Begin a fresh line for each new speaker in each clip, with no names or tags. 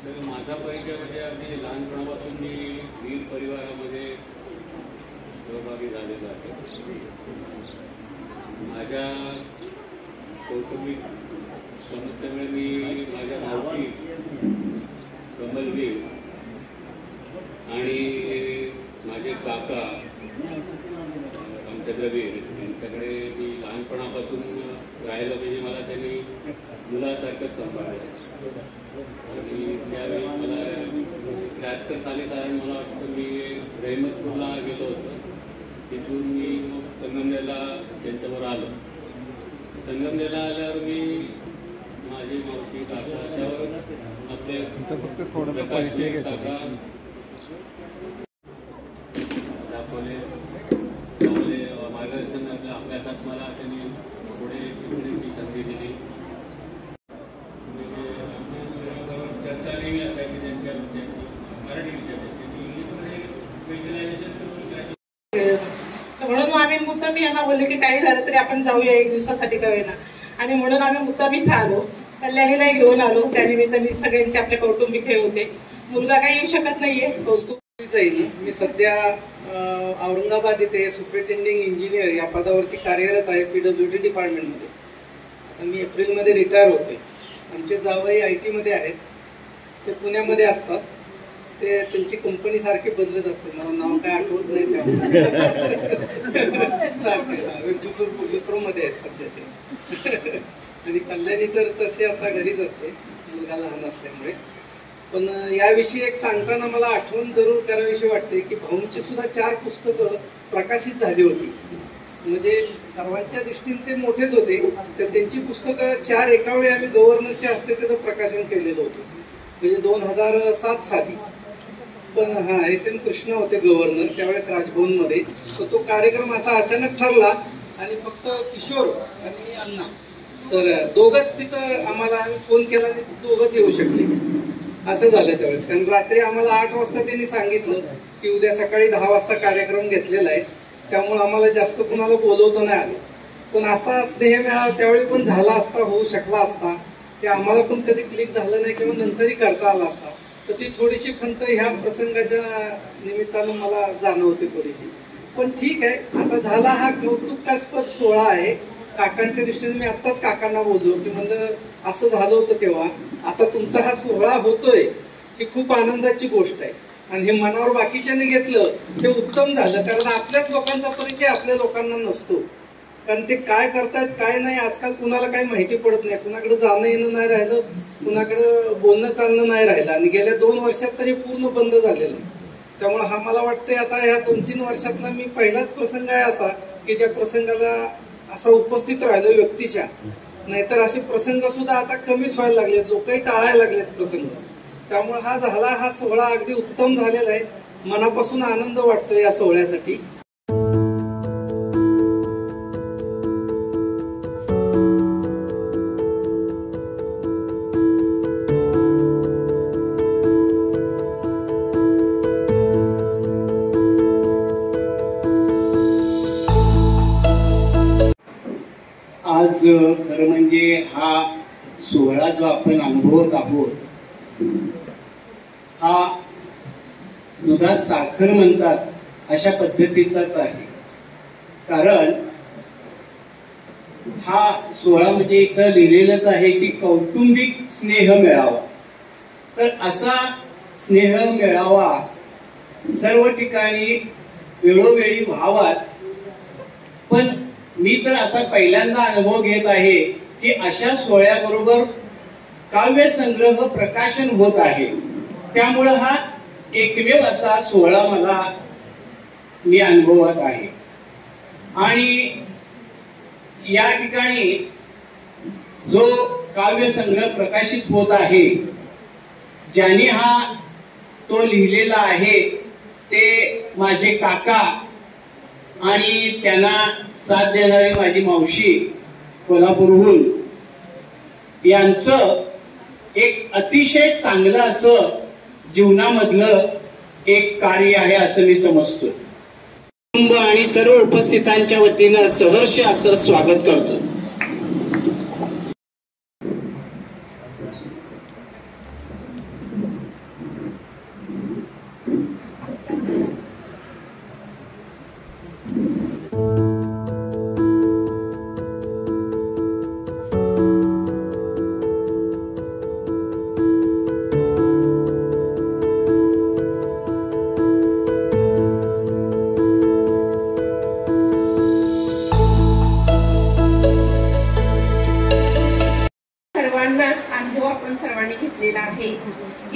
तर माझा परिचय म्हणजे अगदी लहानपणापासून मी वीर परिवारामध्ये सहभागी झालेलो आहे. माझ्या कौटुंबिक समस्येमुळे मी माझ्या मावशी कमलवीर आणि माझे काका रामचंद्रवीर यांच्याकडे मी लहानपणापासून राहिलो. म्हणजे मला त्यांनी मुलासारखं सांभाळलं आणि त्यावेळी मला 73 साली कारण मला वाटतं मी रहमतपूरला गेलो होतो. तिथून मी मग संगमनेरला त्यांच्यावर आलो. संगमनेरला आल्यावर मी माझी मावशी काका त्यावर आपले काका दाखवले मार्गदर्शन अभ्यासात मला त्यांनी पुढे शिकण्याची संधी दिली. चर्चा नेहमी असायची त्यांच्या विषयाची, मराठी विषयाची, इंग्लिशमध्ये
म्हणून आम्ही मुद्दामी यांना बोलले की काही झालं तरी आपण जाऊया 1 दिवसासाठी का होईना. आणि म्हणून आम्ही मुद्दामी इथं आलो. कल्याणीलाही घेऊन आलो. त्यानिमित्ताने सगळ्यांचे आपले कौटुंबिक हे होते. मुलगा काही येऊ शकत नाहीये.
मी सध्या औरंगाबाद इथे सुपरिटेंडिंग इंजिनियर या पदावरती कार्यरत आहे PWD डिपार्टमेंटमध्ये. आता मी एप्रिलमध्ये रिटायर होते. आमचे जावई IT मध्ये आहेत. ते पुण्यामध्ये असतात. ते त्यांची कंपनी सारखी बदलत असते. मला नाव काय आठवत नाही त्यामुळे विप्रोमध्ये आहेत सध्या ते. आणि कल्याणी तर तसे आता घरीच असते मुलगा लहान असल्यामुळे. पण याविषयी एक सांगताना मला आठवण जरूर करावीशी वाटते की भाऊंची सुद्धा 4 पुस्तकं प्रकाशित झाली होती. म्हणजे सर्वांच्या दृष्टीने ते मोठेच होते. तर त्यांची पुस्तकं 4 एका वेळी आम्ही गव्हर्नरच्या हस्ते त्याचं प्रकाशन केलेलं होतं. म्हणजे 2007 साली. पण SM कृष्ण होते गव्हर्नर त्यावेळेस राजभवनमध्ये. तर तो कार्यक्रम असा अचानक ठरला आणि फक्त किशोर आणि अण्णा सर दोघंच तिथं आम्हाला आम्ही फोन केला आणि दोघंच येऊ शकले. असं झालं त्यावेळेस. कारण रात्री आम्हाला 8 वाजता त्यांनी सांगितलं की उद्या सकाळी 10 वाजता कार्यक्रम घेतलेला आहे. त्यामुळे आम्हाला जास्त कुणाला बोलवता नाही आलं. पण असा स्नेह मेळावा त्यावेळी पण झाला असता, होऊ शकला असता. ते आम्हाला पण कधी क्लिक झालं नाही किंवा नंतरही करता आला असता. तर ती थोडीशी खंत ह्या प्रसंगाच्या निमित्तानं मला जाणवते थोडीशी. पण ठीक आहे. आता झाला हा कौतुकास्पद सोहळा आहे. काकांच्या दृष्टीने मी आत्ताच काकांना बोललो की म्हणलं असं झालं होतं तेव्हा. आता तुमचा हा सोहळा होतोय ही खूप आनंदाची गोष्ट आहे. आणि हे मनावर बाकीच्याने घेतलं ते उत्तम झालं. कारण आपल्याच लोकांचा परिचय आपल्या लोकांना नसतो. कारण ते काय करतायत काय नाही आजकाल कुणाला काही माहिती पडत नाही. कुणाकडे जाणं येणं नाही राहिलं, कुणाकडं बोलणं चालणं नाही राहिलं. आणि गेल्या 2 वर्षात तरी पूर्ण बंद झालेलं आहे. त्यामुळे हा मला वाटतंय आता ह्या 2-3 वर्षातला मी पहिलाच प्रसंग आहे असा की ज्या प्रसंगाला असा उपस्थित राहिलो व्यक्तिशा. नाहीतर असे प्रसंग सुद्धा आता कमीच व्हायला लागलेत. लोकही टाळायला लागलेत प्रसंग. त्यामुळे हा सोहळा अगदी उत्तम झालेला आहे. मनापासून आनंद वाटतोय या सोहळ्यासाठी.
आज खरं म्हणजे हा सोहळा जो आपण अनुभवत आहोत हा दुधात साखर म्हणतात अशा पद्धतीचाच आहे. कारण हा सोहळा म्हणजे इथं लिहिलेलंच आहे की कौटुंबिक स्नेह मेळावा. तर असा स्नेह मेळावा सर्व ठिकाणी वेळोवेळी व्हावाच. पण मी तर असा पहिल्यांदा अनुभव घेत आहे की अशा सोहळ्याबरोबर काव्य संग्रह प्रकाशन होत आहे. त्यामुळं हा एकमेव असा सोहळा मला मी अनुभवत आहे. आणि या ठिकाणी जो काव्य संग्रह प्रकाशित होत आहे ज्याने हा तो लिहिलेला आहे ते माझे काका आणि त्यांना साथ देणारी माझी मावशी कोल्हापूरहून यांचं एक अतिशय चांगलं असं जीवनामधलं एक कार्य आहे असं मी समजतो. कुटुंब आणि सर्व उपस्थितांच्या वतीनं सहर्ष असं स्वागत करतो.
आहे.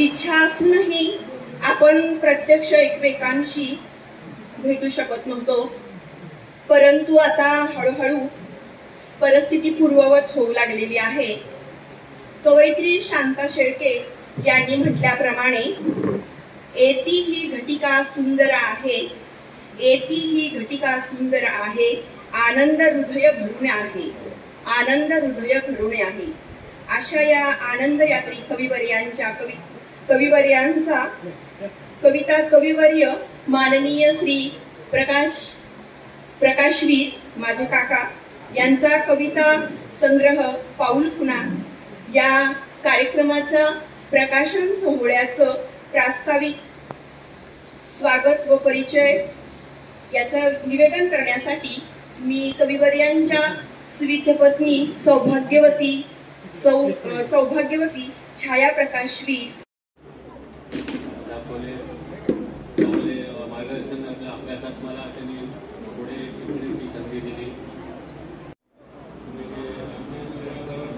इच्छा असूनही आपण प्रत्यक्ष एकमेकांशी भेटू शकत नव्हतो, परंतु आता हळूहळू परिस्थिती पूर्ववत होऊ लागलेली आहे. कवयित्री शांता शेळके यांनी म्हटल्याप्रमाणे एती ही घटिका सुंदर आहे, एती ही घटिका सुंदर आहे, आनंद हृदय भरून आहे, आनंद हृदय भरून आहे. अशा या आनंद यात्री कविवर्यांचा कविता कविवर्य माननीय श्री प्रकाशवीर माझे काका यांचा कविता संग्रह पाऊल खुणा या कार्यक्रमाच्या प्रकाशन सोहळ्याचं प्रास्ताविक स्वागत व परिचय याचं निवेदन करण्यासाठी मी कविवर्यांच्या सुविद्य पत्नी सौभाग्यवती छाया प्रकाशवीर
मार्गदर्शन अभ्यासात मला त्यांनी पुढे शिकण्याची संधी दिली.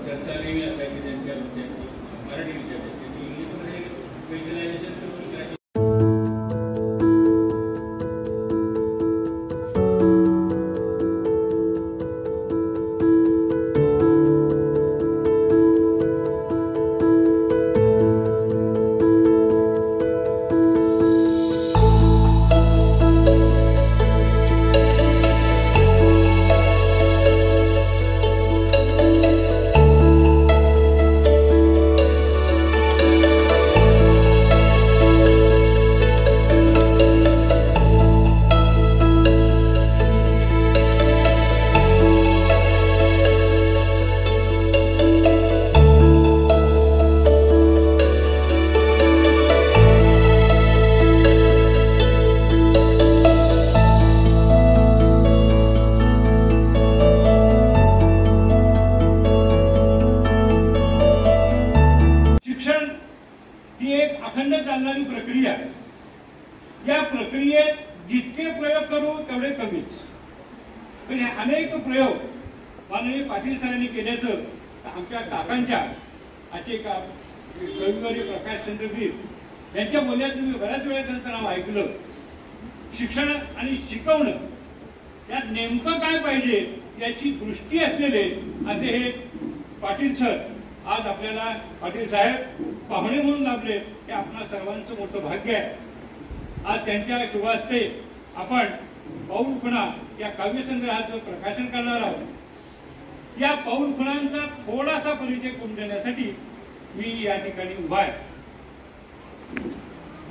चर्चा नेहमी असायची त्यांच्या विषयाची, मराठी विषयाची, इंग्लिशमध्ये स्पेशलायझेशन शिकायची.
अखंड चालणारी प्रक्रिया. या प्रक्रियेत जितके प्रयोग करू तेवढे कमीच. पण अनेक प्रयोग माननीय पाटील सरांनी केल्याचं आमच्या काकांच्या आजचे कविवर्य प्रकाशचंद्र वीर यांच्या बोलण्यात मी बऱ्याच वेळा त्यांचं नाव ऐकलं. शिक्षण आणि शिकवणं यात नेमकं काय पाहिजे याची दृष्टी असलेले असे हे पाटील सर आज आपल्याला पाटील साहेब पाहुणे म्हणून लाभले हे आपणा सर्वांचं मोठं भाग्य आहे. आज त्यांच्या शुभास्ते आपण पाऊल खुणा या काव्यसंग्रहाचं प्रकाशन करणार आहोत. या पाऊल खुणांचा थोडासा परिचय करून देण्यासाठी मी या ठिकाणी उभा आहे.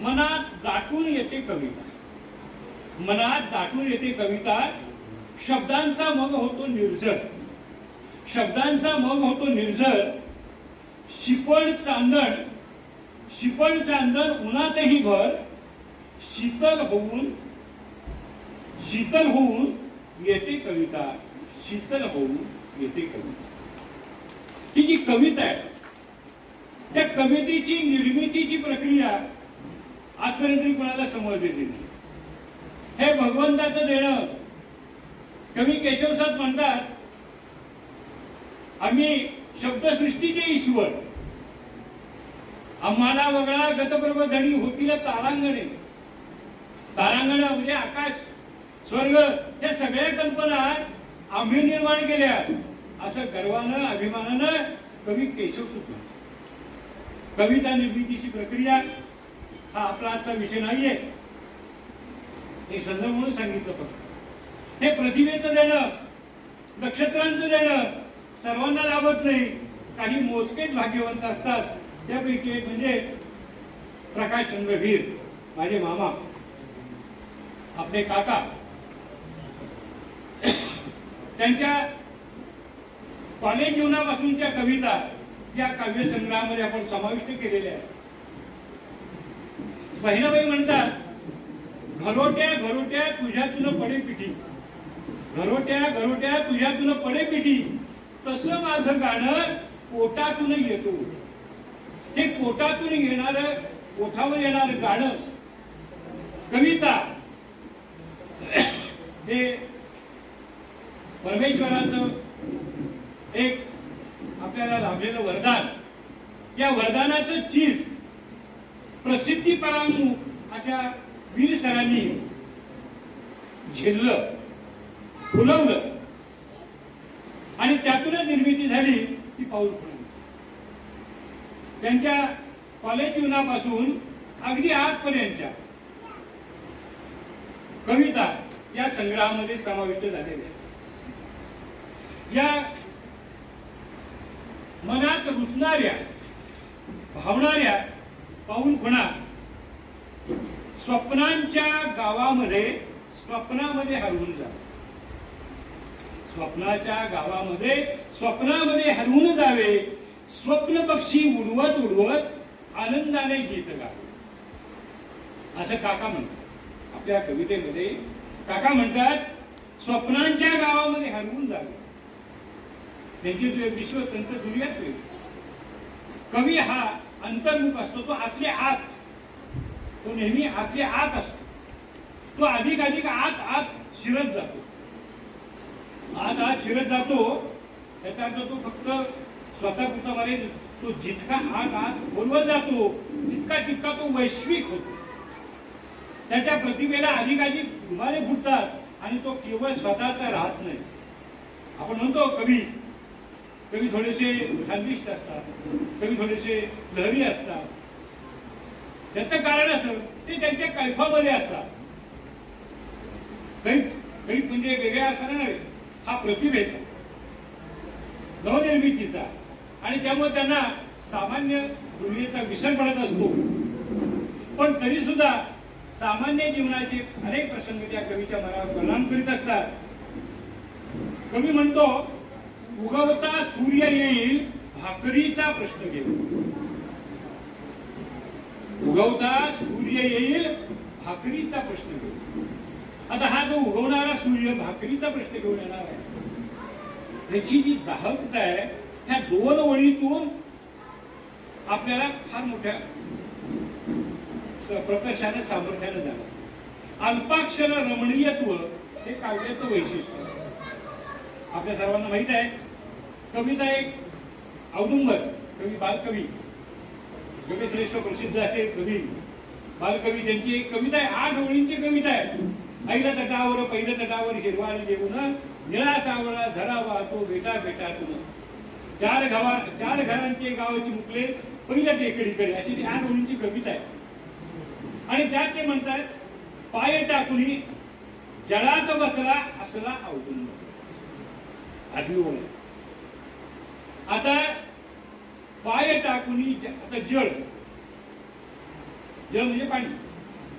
मनात दाटून येते कविता, मनात दाटून येते कविता, शब्दांचा मग होतो निर्झर, शब्दांचा मग होतो निर्झर. शिपण चांदण उन्हातही भर, शीतल होऊन येते कविता, शीतल होऊन येते कविता. ही जी कविता आहे त्या कवितेची निर्मितीची प्रक्रिया आजपर्यंत कोणाला समजलेली नाही. हे भगवंताचं देणं. कवी केशवसाद म्हणतात, आम्ही शब्दसृष्टीचे ईश्वर, आम्हाला वगळा गतप्रभ धणी होतील तारांगणे. तारांगण म्हणजे आकाश, स्वर्ग, या सगळ्या कल्पना आम्ही निर्माण केल्या असं गर्वानं अभिमानानं कवी केशवसूत म्हणतात. कविता निर्मितीची प्रक्रिया हा आपला आजचा विषय नाहीये, हे संदर्भ म्हणून सांगितलं. फक्त हे प्रतिभेचं देणं, नक्षत्रांचं देणं सर्वांना लाभत नाही. काही मोजकेच भाग्यवंत असतात. त्यापैकी एक म्हणजे प्रकाशचंद्र वीर माझे मामा, आपले काका. त्यांच्या कॉलेज जीवनापासूनच्या कविता या काव्य संग्रहामध्ये आपण समाविष्ट केलेल्या आहेत. बहिणाबाई म्हणतात, घरोट्या घरोट्या तुझ्यातून पडे पिठी, घरोट्या घरोट्या तुझ्यातून पडे पिठी, तसं माझं गाणं पोटातून येतो. हे पोटातून येणार, ओठावर येणार गाणं, कविता हे परमेश्वराचं एक आपल्याला लाभलेलं वरदान. या वरदानाचं चीज प्रसिद्धी परांगमुख अशा वीर सरांनी झेललं, फुलवलं आणि त्यातूनच निर्मिती झाली ती पाऊल खुणा. त्यांच्या कॉलेज जीवनापासून अगदी आजपर्यंतच्या कविता या संग्रहामध्ये समाविष्ट झालेल्या. या मनात रुजणाऱ्या भावणाऱ्या पाऊल खुणा स्वप्नांच्या गावामध्ये स्वप्नामध्ये हरवून जा. स्वप्नाच्या गावामध्ये स्वप्नामध्ये हरवून जावे. स्वप्न पक्षी उडवत उडवत आनंदाने गीत गावे. असं काका म्हणतात आपल्या कवितेमध्ये. काका म्हणतात स्वप्नांच्या गावामध्ये हरवून जावे. त्यांची विश्वतंत्र दुर्यात वेगळी. कवी हा अंतर्मुख असतो, तो आतल्या आत, तो नेहमी आतल्या आत असतो. तो अधिक अधिक आत आत शिरत जातो, आत आत शिरत जातो. त्याचा अर्थ तो फक्त स्वतः पुरता मारे, तो जितका आत आत खोलवत जातो तितका तितका तो वैश्विक होतो. त्याच्या प्रतिभेला अधिक अधिक दुमारे फुटतात आणि तो केवळ स्वतःचा राहत नाही. आपण म्हणतो कवी थोडेसे खानदिष्ट असतात, कवी थोडेसे लहरी असतात. त्याचं कारण असं ते त्यांच्या कैफामध्ये असतात. काही म्हणजे वेगळ्या असणार नव्हे, हा प्रतिभेचा, नवनिर्मितीचा, आणि त्यामुळे त्यांना सामान्य दुनियेचा विसर पडत असतो. पण तरी सुद्धा सामान्य जीवनाचे अनेक प्रसंग त्या कवीच्या मनावर परिणाम करीत असतात. कवी म्हणतो उगवता सूर्य येईल भाकरीचा प्रश्न घेऊन. उगवता सूर्य येईल भाकरीचा प्रश्न घेऊन. आता हा जो उगवणारा सूर्य भाकरीचा प्रश्न घेऊन येणार आहे, त्याची जी दाहकता आहे ह्या दोन ओळीतून आपल्याला फार मोठ्या प्रकर्षाने सामर्थ्याने झालं. अल्पाक्षर रमणीयत्व हे काव्याचं वैशिष्ट्य. आपल्या सर्वांना माहित आहे कविता एक औदुंबर कवी, बालकवी, योगेश्वरेश्व प्रसिद्ध असे कवी बालकवी, त्यांची एक कविता आहे, 8 ओळींची कविता आहे. पहिल्या तटावर पहिल्या तटावर हिरवाळी देऊन निळा सावळा झरा वाहतो बेटा बेटा तुन. 4 घरांचे गावाची मुकले पहिल्या टेकडीकडे, अशी ती 8 ओळींची कविता आहे. आणि त्यात ते म्हणतात पाय टाकुनी जळात बसला असला औदुंबर. आठवी ओळ. आता पाय टाकुनी, आता जळ म्हणजे पाणी,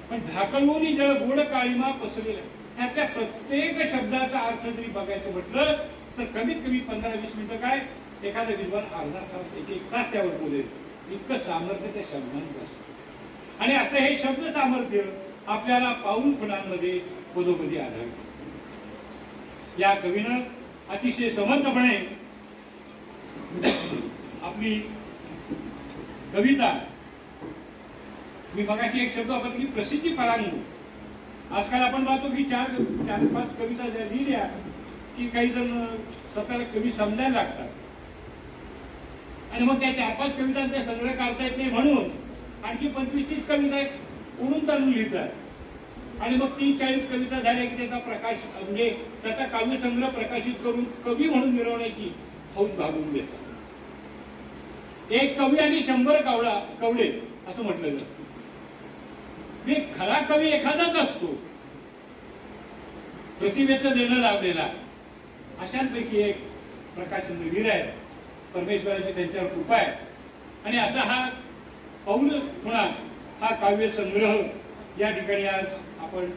पण झाकळून जळ गोड काळीमा पसरलेला. त्याच्या प्रत्येक शब्दाचा अर्थ जरी बघायचं म्हटलं तर कमीत कमी 15-20 मिनिटं, काय एखादा विद्वान अर्धा तास, 1 तास त्यावर बोलेल. इतकं सामर्थ्य त्या शब्दांचं असतं. आणि असं हे शब्द सामर्थ्य आपल्याला पाऊल खुणांमध्ये पदोपदी आढळतं. या कवीनं अतिशय समर्थपणे आपली कविता, मी मगाशी एक शब्द वापरला की प्रसिद्धी परांगमुख. आजकाल आपण पाहतो की 4-5 कविता ज्या लिहिल्या की काही जण स्वतःला कवी समजायला लागतात आणि मग त्या 4-5 कवितांचा संग्रह काढता येत नाही म्हणून आणखी 25-30 कविता उडून ताणून लिहितात आणि मग 30-40 कविता झाल्या की त्याचा प्रकाश, म्हणजे त्याचा काव्यसंग्रह प्रकाशित करून कवी म्हणून मिरवण्याची हौस भागवून देतात. एक कवी आणि 100 कवडे असं म्हटलं जातं. खरा कवी एखादाच असतो, प्रतिभेचं देणं लावलेला. अशांपैकी एक प्रकाशचंद्र वीर आहे. परमेश्वराची त्यांच्यावर कृपा आहे आणि असा हा पाऊल खुणा, हा काव्य संग्रह या ठिकाणी आज आपण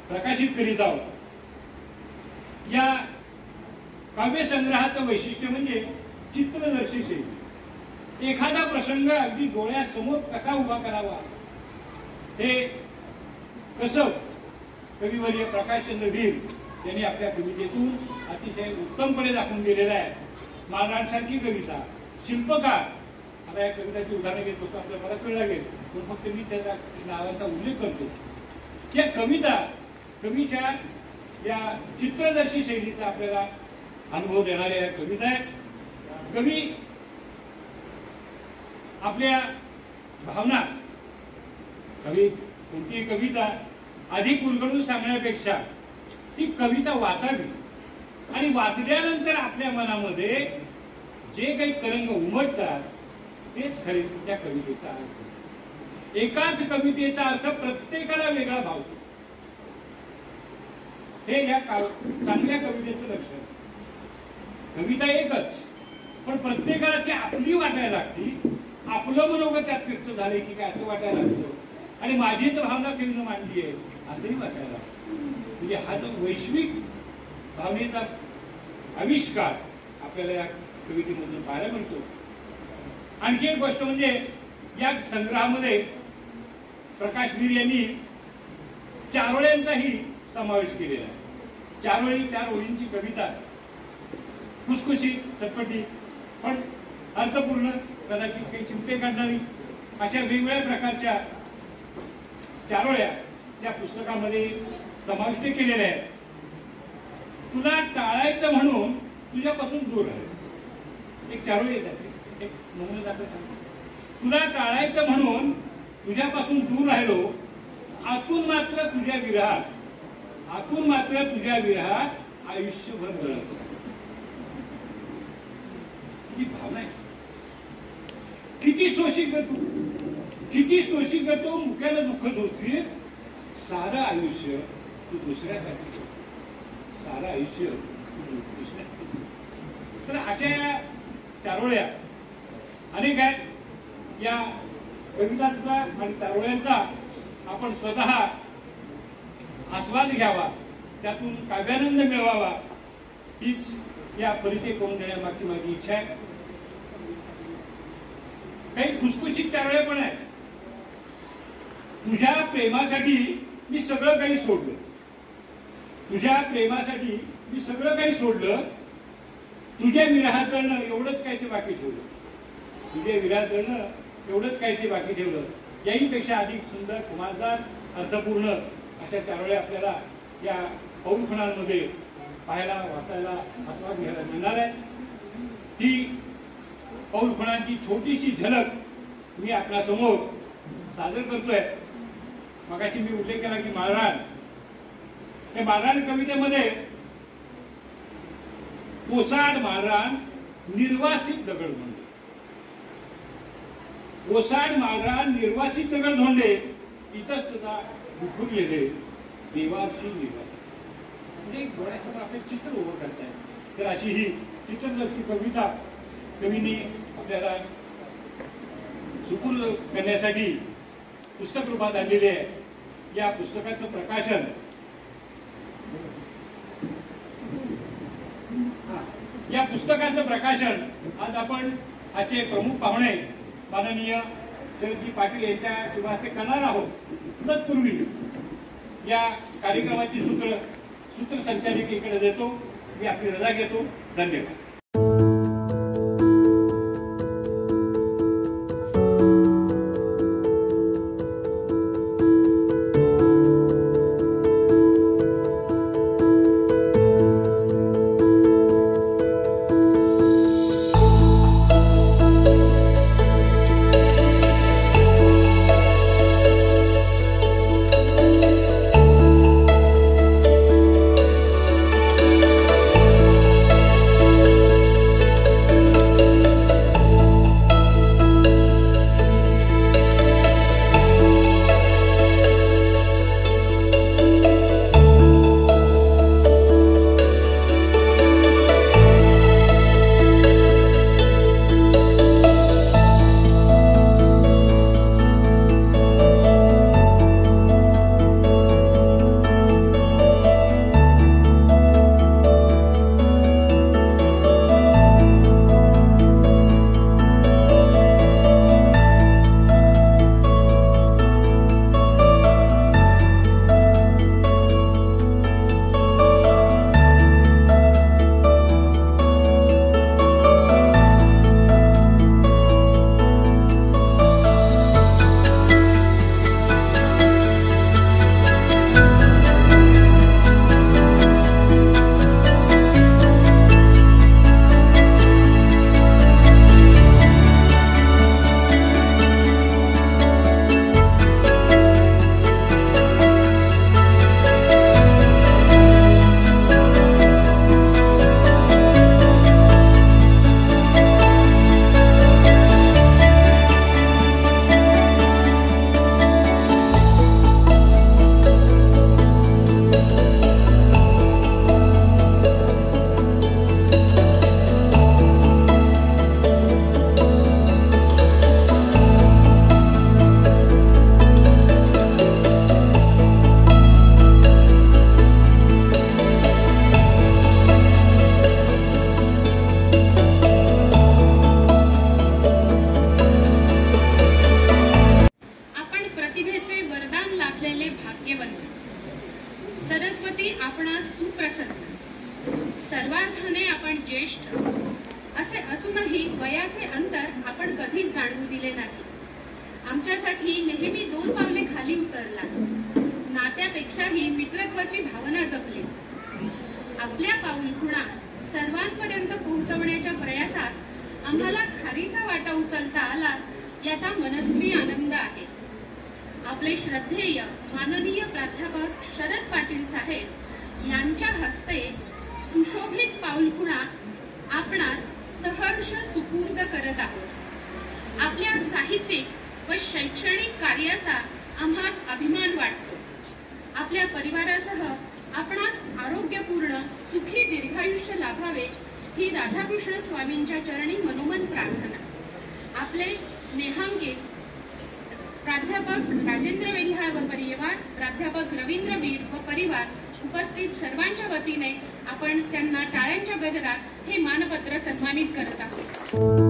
प्रकाशित करीत आहोत. या काव्य संग्रहाचं वैशिष्ट्य म्हणजे चित्रदर्शी शैली. एखादा प्रसंग अगदी डोळ्यासमोर कसा उभा करावा हे कसं कविवर्य प्रकाशचंद्र वीर यांनी आपल्या कवितेतून अतिशय उत्तमपणे दाखवून दिलेलं आहे. मालरांसारखी कविता, शिल्पकार. आता या कविताची उदाहरणं घेत होतो, आपल्याला बराच वेळ लागेल, पण फक्त मी त्या नावाचा उल्लेख करतो. या कविता कवीच्या या चित्रदर्शी शैलीचा आपल्याला अनुभव देणाऱ्या या कविता आहेत. कवी आपल्या भावना कोणतीही कविता अधिक उलगडून सांगण्यापेक्षा ती कविता वाचावी आणि वाचल्यानंतर आपल्या मनामध्ये जे काही तरंग उमटतात तेच खरे त्या कवितेचा अर्थ. एकाच कवितेचा अर्थ प्रत्येकाला वेगळा भावतो. हे या चांगल्या कवितेचं लक्षण. कविता एकच, पण प्रत्येकाला ती आपली वाटायला लागती. आपलं मनोगत त्यात व्यक्त झाले की काय असं वाटायला लागतं आणि माझी तर भावना कवीनं मांडली आहे असंही वाटायला लागतं. म्हणजे हा जो वैश्विक भावनेचा आविष्कार आपल्याला या कवितेमधून पाहायला मिळतो. आणखी एक गोष्ट म्हणजे या संग्रहामध्ये प्रकाशवीर यांनी चारोळ्यांचाही समावेश केलेला आहे. चारोळी 4 ओळींची कविता, खुसखुशी, चटपटी पण अर्थपूर्ण, कदाचित काही चिमटे काढणारी अशा वेगवेगळ्या प्रकारच्या चारोळ्या त्या पुस्तकामध्ये समाविष्ट केलेल्या आहेत. तुला टाळायचं म्हणून तुझ्यापासून दूर राहील. एक चारोळी येतात, एक नमुना दाखल सांगतो. तुला टाळायचं म्हणून तुझ्यापासून दूर राहिलो, आतून मात्र तुझ्या विरहात आयुष्यभर जळतो. ही भावना आहे. किती सोशी करतो मुख्यानं दुःख सोसतीस. सारं आयुष्य तू दुसऱ्यासाठी, सारं आयुष्य तू दुसऱ्यासाठी. तर अशा या चारोळ्या अनेक आहेत. या कवितांचा आणि चारोळ्यांचा आपण स्वतः आस्वाद घ्यावा, त्यातून काव्यानंद मिळवावा, हीच या परिचय करून देण्यामागची माझी इच्छा आहे. काही खुसखुशीत चारोळ्या पण आहेत. तुझ्या प्रेमासाठी मी सगळं काही सोडलं. तुझ्या प्रेमासाठी मी सगळं काही सोडलं. तुझ्या विरहात जळणं एवढंच काही ते बाकी ठेवलं. तुझ्या विरहात जळणं एवढंच काही ते बाकी ठेवलं. याहीपेक्षा अधिक सुंदर, खुमारदार, अर्थपूर्ण अशा चारोळ्या आपल्याला या पौरखणांमध्ये पाहायला, वाचायला, आस्वाद घ्यायला मिळणार आहे. ही पौरखणांची छोटीशी झलक मी आपल्या समोर सादर करतोय. मगाशी मी उल्लेख केला की माळरान, त्या माळरान कवितेमध्ये ओसाड माळरान निर्वासित दगड धोंडे, ओसाड माळरान निर्वासित दगड धोंडे, इतस्ततः विखुरलेले देवाशी निवासी. म्हणजे डोळ्यासमोर आपले चित्र उभं करताय. तर अशी ही चित्रदर्शी कविता कवींनी आपल्याला सुपूर्द करण्यासाठी पुस्तक रूपात आणलेले आहे. या पुस्तकाचं प्रकाशन आज आपण आजचे प्रमुख पाहुणे माननीय शरदजी पाटील यांच्या शुभ हस्ते करणार आहोत. तत्पूर्वी या कार्यक्रमाची सूत्रसंचालिकेकडे देतो. मी आपली रजा घेतो. धन्यवाद.
नात्यासाठी नेहमी 2 पावले खाली उतरला. नात्यापेक्षाही मित्रत्वाची भावना जपली. आपल्या पाऊलखुणा सर्वांपर्यंत पोहोचवण्याच्या प्रयासात आम्हाला खारीचा वाटा उचलता आला याचा मनस्वी आनंद आहे. आपले श्रद्धेय माननीय प्राध्यापक शरद पाटील साहेब यांच्या हस्ते सुशोभित पाऊलखुणा आपणास सहर्ष सुपूर्द करत आहोत. आपल्या साहित्यिक व शैक्षणिक कार्याचा आम्हास अभिमान वाटतो. आपल्या परिवारासह आपणास आरोग्यपूर्ण सुखी दीर्घायुष्य लाभावे ही राधाकृष्ण स्वामींच्या चरणी मनोमन प्रार्थना. आपले स्नेहांकित प्राध्यापक राजेंद्र वेल्हाळ व परिवार, प्राध्यापक रवींद्र वीर व परिवार उपस्थित सर्वांच्या वतीने आपण त्यांना टाळ्यांच्या गजरात हे मानपत्र सन्मानित करत आहोत.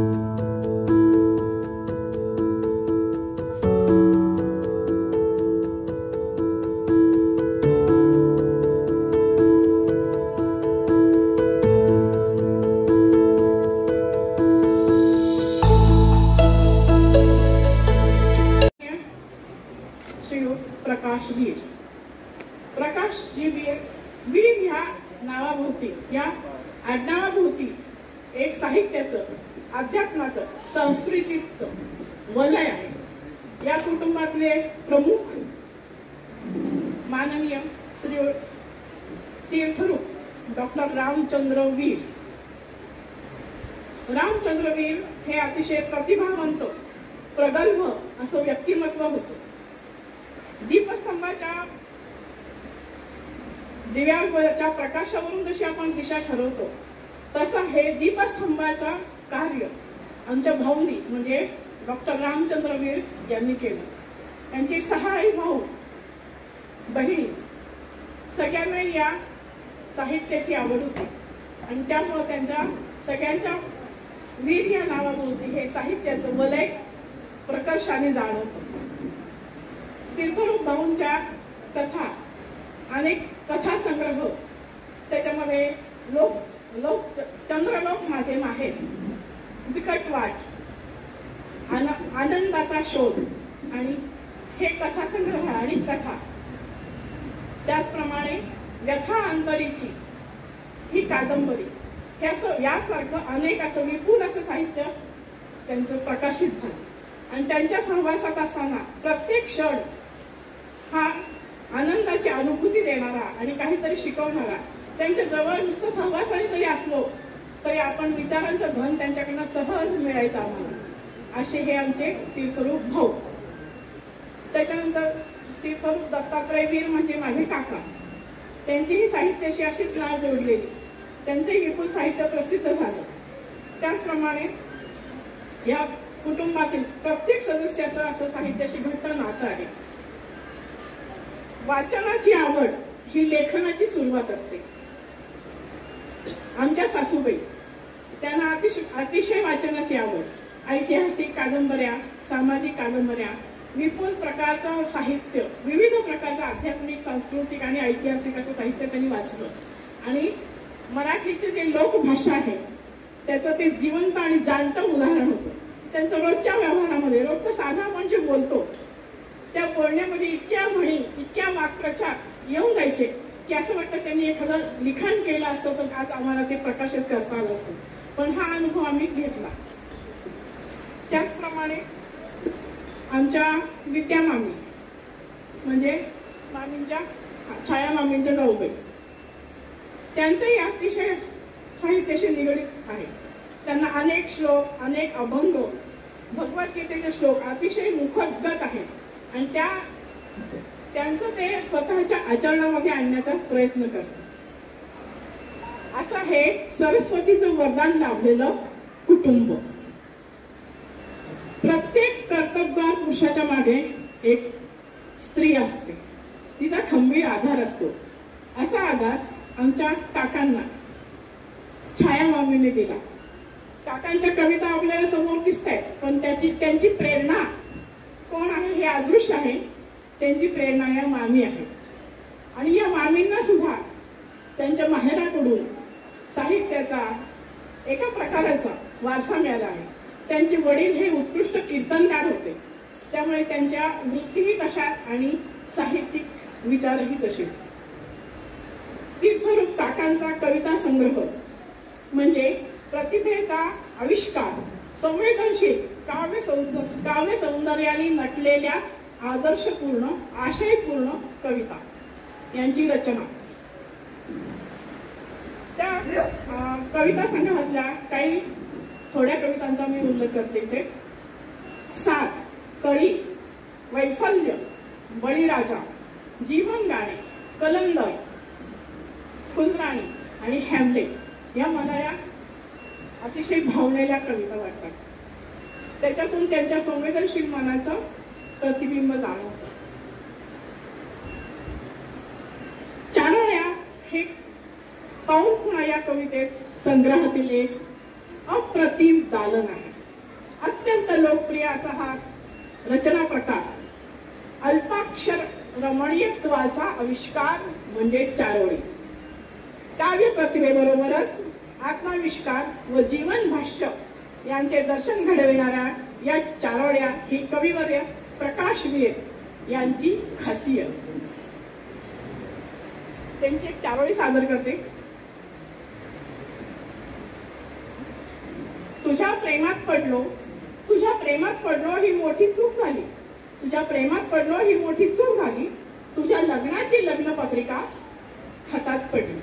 प्रकाश वीर. प्रकाश जी वीर, वीर ह्या नावाभोवती, या आडनावाभोवती एक साहित्याचं, अध्यात्माचं, संस्कृतीचं वलय आहे. या कुटुंबातले प्रमुख माननीय श्री तीर्थरूप डॉक्टर रामचंद्र वीर. रामचंद्र वीर हे अतिशय प्रतिभावंत, प्रगल्भ असं व्यक्तिमत्व होतं. दीपस्तंभाच्या दिव्याच्या प्रकाशावरून जशी आपण दिशा ठरवतो तसं हे दीपस्तंभाचा कार्य आमच्या भाऊनी म्हणजे डॉक्टर रामचंद्र वीर यांनी केलं. त्यांची 6 भाऊ बहिणी सगळ्यांना या साहित्याची आवड होती आणि त्यामुळे त्यांच्या सगळ्यांच्या वीर या नावाभोवती हे साहित्याचं वलय प्रकर्षाने जाणवतं. तीर्थरूप भाऊंच्या कथा, अनेक कथा संग्रह, त्याच्यामध्ये चंद्रलोक माझे माहेर, बिकट वाट, आनंदाचा शोध आणि हे कथा संग्रह आणि कथा, त्याचप्रमाणे व्यथा अंतरीची ही कादंबरी, हे असं यासारखं अनेक असं विपुल असं साहित्य त्यांचं प्रकाशित झालं. आणि त्यांच्या सहवासात असताना प्रत्येक क्षण हा आनंदाची अनुभूती देणारा आणि काहीतरी शिकवणारा, त्यांच्या जवळ नुसतं सहवासाने जरी असलो तरी आपण विचारांचं धन त्यांच्याकडनं सहज मिळायचं आम्हाला. असे हे आमचे तीर्थरूप भाऊ. त्याच्यानंतर तीर्थरूप दत्तात्रय वीर म्हणजे माझे काका. त्यांचीही साहित्याशी अशीच नाळ जोडलेली, त्यांचे विपुल साहित्य प्रसिद्ध झालं. त्याचप्रमाणे या कुटुंबातील प्रत्येक सदस्याचं असं साहित्याशी घट्ट नातं आहे. वाचनाची आवड ही लेखनाची सुरुवात असते. आमच्या सासूबाई, त्यांना अतिशय वाचनाची आवड. ऐतिहासिक कादंबऱ्या, सामाजिक कादंबऱ्या, विपुल प्रकारचं साहित्य, विविध प्रकारचं आध्यात्मिक, सांस्कृतिक आणि ऐतिहासिक असं साहित्य त्यांनी वाचलं. आणि मराठीची जी लोकभाषा आहे त्याचं ते जिवंत आणि जाणतं उदाहरण होतं. त्यांचं रोजच्या व्यवहारामध्ये, रोजचं साधा आपण जे बोलतो त्या बोलण्यामध्ये इतक्या म्हणी, इतक्या वाक्प्रचार येऊन जायचे की असं वाटतं त्यांनी एखादं लिखाण केलं असतं तर आज आम्हाला ते प्रकाशित करता आलं असतं. पण हा अनुभव आम्ही घेतला. त्याचप्रमाणे आमच्या विद्या मामी म्हणजे मामींच्या छाया मामींच्या जाऊबाई, त्यांचंही अतिशय साहित्याशी निगडीत आहे. त्यांना अनेक श्लोक, अनेक अभंग, भगवद्गीतेचे श्लोक अतिशय मुखोद्गत आहेत आणि त्यांचं ते स्वतःच्या आचरणामध्ये आणण्याचा प्रयत्न करतात. असं हे सरस्वतीचं वरदान लाभलेलं कुटुंब. प्रत्येक कर्तबगार पुरुषाच्या मागे एक स्त्री असते, तिचा खंबीर आधार असतो. असा आधार आमच्या काकांना छाया मामीने दिला. काकांच्या कविता आपल्याला समोर दिसत आहेत, पण त्यांची प्रेरणा कोण आहे हे अदृश्य आहे. त्यांची प्रेरणा या मामी आहेत. आणि या मामींना सुद्धा त्यांच्या माहेराकडून साहित्याचा एका प्रकाराचा वारसा मिळाला आहे. त्यांचे वडील हे उत्कृष्ट कीर्तनकार होते त्यामुळे त्यांच्या वृत्तीही तशा आणि साहित्यिक विचारही तसेच. तीर्थरूप काकांचा कविता संग्रह म्हणजे प्रतिभेचा आविष्कार, संवेदनशील काव्य सौंदर्याने नटलेल्या आदर्शपूर्ण आशयपूर्ण कविता यांची रचना. त्या कविता संग्रहातल्या काही थोड्या कवितांचा मी उल्लेख करते इथे. साथ, कळी, वैफल्य, बळीराजा, जीवन गाणे, कलंदर, फुलराणी आणि हॅमलेट या मला या अतिशय भावलेल्या कविता वाटतात. त्याच्यातून त्यांच्या संवेदनशील मनाचं प्रतिबिंब जाणवतं. चारोळ्या हे पाऊल खुणा या कवितेत संग्रहातील एक अप्रतिम दालन आहे. अत्यंत लोकप्रिय असा हा रचना प्रकार. अल्पाक्षर रमणीयत्वाचा आविष्कार म्हणजे चारोळी. काव्य प्रतिभेबरोबरच आत्माविष्कार व जीवन भाष्य यांचे दर्शन घडविणाऱ्या या चारोळ्या ही कविवर्य प्रकाशवीर यांची खासियत. त्यांची एक चारोळी सादर करते. तुझ्या प्रेमात पडलो ही मोठी चूक झाली. तुझ्या प्रेमात पडलो ही मोठी चूक झाली. तुझ्या लग्नाची लग्नपत्रिका हातात पडली.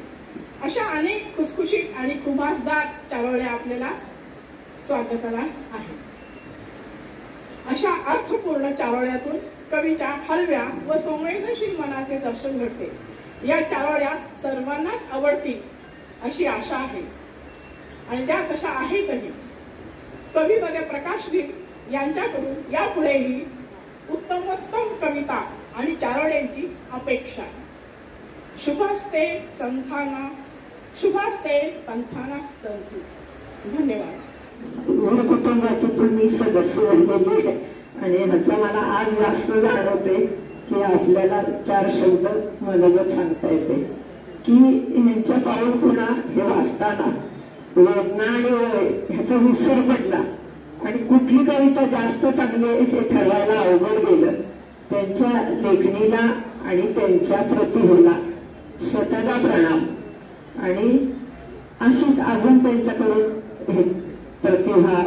अशा अनेक खुसखुशीत आणि खुमासदार चारोळ्या आपल्याला स्वागताला आहेत. अशा अर्थपूर्ण चारोळ्यातून कवीच्या हलव्या व संवेदनशील मनाचे दर्शन घडते. या चारोळ्या सर्वांनाच आवडतील अशी आशा आहे आणि त्या तशा आहेतही. कविवर्य प्रकाशवीर यांच्याकडून यापुढेही उत्तमोत्तम कविता आणि चारोळ्यांची अपेक्षा. शुभास्ते पंथाना संतु. धन्यवाद.
गुरु कुटुंबाची तुम्ही सदस्य झालेली आहे आणि ह्याचा मला आज जास्त जाणवते की आपल्याला 4 शब्द मनोगत सांगता येते की यांच्या पाऊल खुणा हे वाचताना वेदना आणि वय ह्याचा विसर पडला आणि कुठली कविता जास्त चांगली आहे हे ठरवायला अवघड गेलं. त्यांच्या लेखणीला आणि त्यांच्या प्रतिभेला स्वतःला प्रणाम आणि अशीच अजून त्यांच्याकडून हे प्रतिभा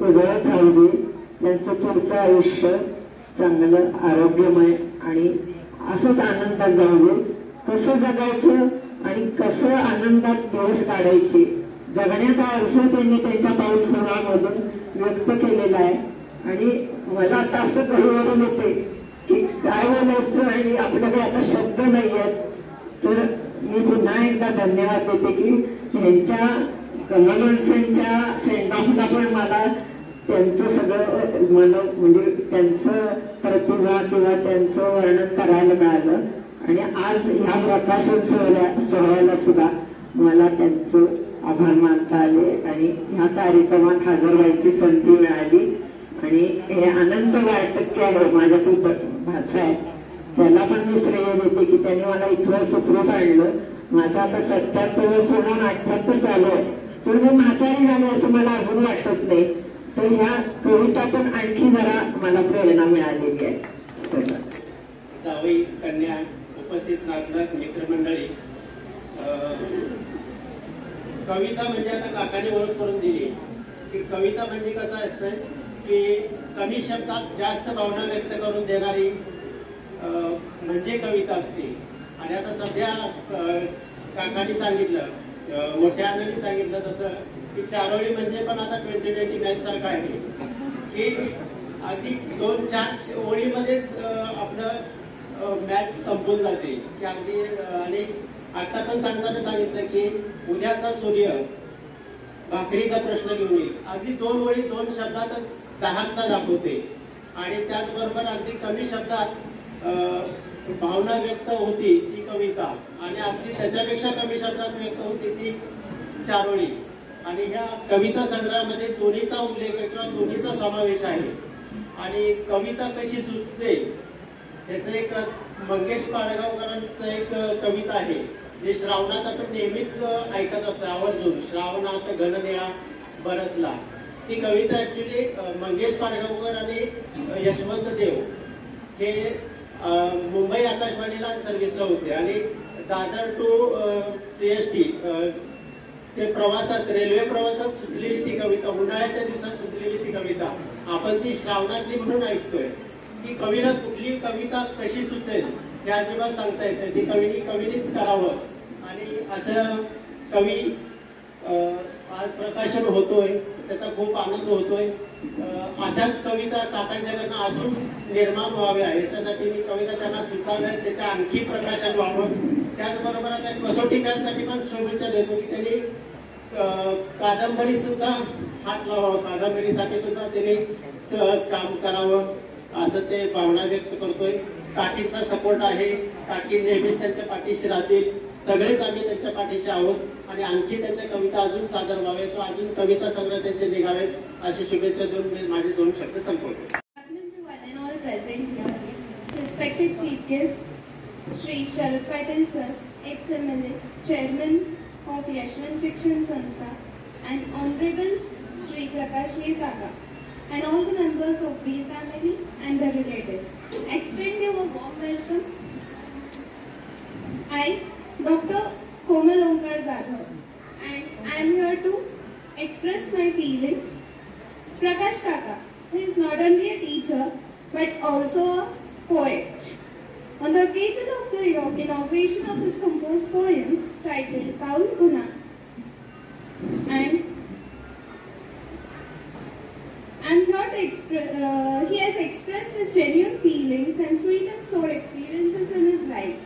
उजळत राहू दे. त्यांचं पुढचं आयुष्य चांगलं आरोग्यमय आणि असंच आनंदात जाऊ दे. कसं जगायचं आणि कसं आनंदात दिवस काढायचे जगण्याचा अर्थ त्यांनी त्यांच्या पाऊलखुणामधून व्यक्त केलेला आहे. आणि मला आता असं कळवून येते की काय बोलायचं आणि आपल्याकडे आता शब्द नाही आहेत. तर मी पुन्हा एकदा धन्यवाद देते की यांच्या कमलवंशांच्या सेंडॉफला पण मला त्यांचं सगळं म्हणजे त्यांचं प्रतिभा किंवा त्यांचं वर्णन करायला मिळालं आणि आज ह्या प्रकाशन सोहळ्याला सुद्धा मला त्यांचं आभार मानता आले आणि ह्या कार्यक्रमात हजर व्हायची संधी मिळाली. आणि हे अनंत वाटक्के आहे माझ्या खूप भाचा आहे त्याला पण मी श्रेय देते की त्यांनी मला इथलं सुखरूप आणलं. माझं आता 77 पूर्ण 78 चालू आहे पण मी म्हातारी झाले असं मला अजून वाटत नाही. तर ह्या कवितातून आणखी जरा मला प्रेरणा मिळालेली आहे.
जावई कन्या उपस्थित नागरिक मित्रमंडळी, कविता म्हणजे आता काकाने ओळख करून दिली की कविता म्हणजे कसं असतं की कमी शब्दात जास्त भावना व्यक्त करून देणारी म्हणजे कविता असते. आणि आता सध्या काकांनी सांगितलं मोठ्याने सांगितलं तसं की चारोळी म्हणजे पण आता 2020 मॅच सारखं आहे की अगदी 2-4 ओळीमध्येच आपलं मॅच संपून जाते की अगदी. आणि आता पण सांगताना सांगितलं की उद्याचा सूर्य भाकरीचा प्रश्न घेऊन येईल. अगदी 2 ओळी 2 शब्दातच 10ता दाखवते. आणि त्याचबरोबर अगदी कमी शब्दात भावना व्यक्त होती ती कविता आणि अगदी त्याच्यापेक्षा कमी शब्दात व्यक्त होती ती चारोळी. आणि ह्या कविता संग्रहामध्ये दोन्हीचा उल्लेख किंवा दोन्हीचा समावेश आहे. आणि कविता कशी सुचते त्याचं एक मंगेश पाडगावकरांचं एक कविता आहे जे श्रावणात आपण नेहमीच ऐकत असतो आवर्जून. श्रावणात घननिळा बरसला. ती कविता ऍक्च्युली मंगेश पाडगावकर आणि यशवंत देव हे मुंबई आकाशवाणीला सर्व्हिसला होते आणि दादर टू CST ते प्रवासात रेल्वे प्रवासात सुचलेली ती कविता, उन्हाळ्याच्या दिवसात सुचलेली ती कविता आपण ती श्रावणातली म्हणून ऐकतोय. ती कवीला कुठली कविता कशी सुचेल हे अजिबात सांगता येत नाही. ती कवीनीच करावं आणि असं कवी आज प्रकाशन होतोय, त्याचा खूप आनंद होतोय. अशाच कविता काकांच्याकडनं अजून निर्माण व्हाव्या याच्यासाठी मी कविता त्यांना सुचाव्या, त्याच्या आणखी प्रकाशन व्हावं. त्याचबरोबर आता कसोटीकांसाठी पण शुभेच्छा देतो की त्यांनी कादंबरी सुद्धा हात लावावा, कादंबरीसाठी सुद्धा त्यांनी काम करावं असं ते भावना व्यक्त करतोय. काकींचा सपोर्ट आहे, काकी नेहमीच त्यांच्या पाठीशी राहतील. सगळेच आम्ही त्यांच्या पाठीशी आहोत आणि आणखी त्यांच्या कविता अजून सादर व्हावेत, अजून कविता संग्रह त्यांचे निघावेत अशी शुभेच्छा देऊन मी माझे 2 शब्द संपवतो.
Respected Chief Guest, Shri Sharad Patel Sir, ex-MLA, Chairman of Yashwant Shikshan Sanstha, and Honorable Shri Prakash Veer Kaka, and all the members of Veer family and their relatives, extend you a warm welcome. I, Dr. Komal Onkar Jadhav, and I am here to express my feelings. Prakash Kaka, he is not only a teacher but also a poet. On the occasion of the inauguration of his composed poems titled Paul Khuna, and here to he has expressed his genuine feelings and sweet and sour experiences in his life.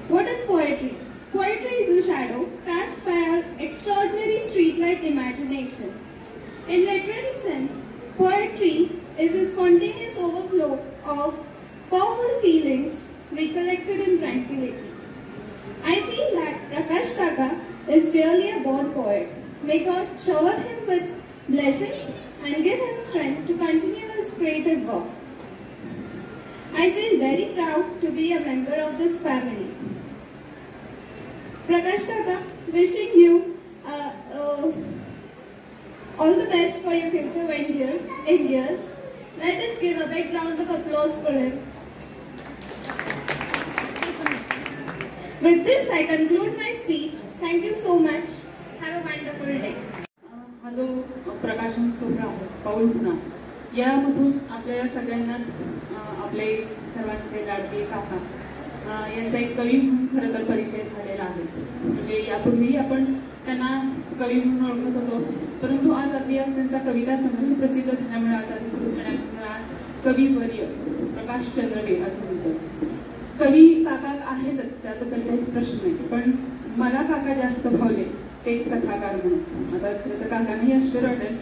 What is poetry? Poetry is a shadow cast by our extraordinary street-like imagination. In literary sense, poetry is a spontaneous overflow of powerful feelings recollected in tranquility. I feel that Prakash Kaka is really a born poet. May God shower him with blessings and give him strength to continue his creative work. I feel very proud to be a member of this family. Prakash Kaka, wishing you all the best for your future endeavors. Let us give a big round of applause for him. With this, I conclude my speech. Thank you so much. Have a wonderful day.
हा जो प्रकाशन सोहळा आहे पाऊल खुणा, यामधून आपल्या सगळ्यांनाच आपले सर्वांचे लाडके काका यांचा एक कवी म्हणून खरं तर परिचय झालेला आहेच. म्हणजे यापूर्वी आपण त्यांना कवी म्हणून ओळखत होतो, परंतु आज अभियास त्यांचा कविता संग्रह प्रसिद्ध झाल्यामुळे आज कविवर्य प्रकाशचंद्र असं म्हणतो. कवी काका आहेतच, त्याबद्दल काहीच प्रश्न नाही, पण मला काका जास्त भावले ते कथाकार म्हणून. आता खरं तर काकांनाही आश्चर्य वाटेल,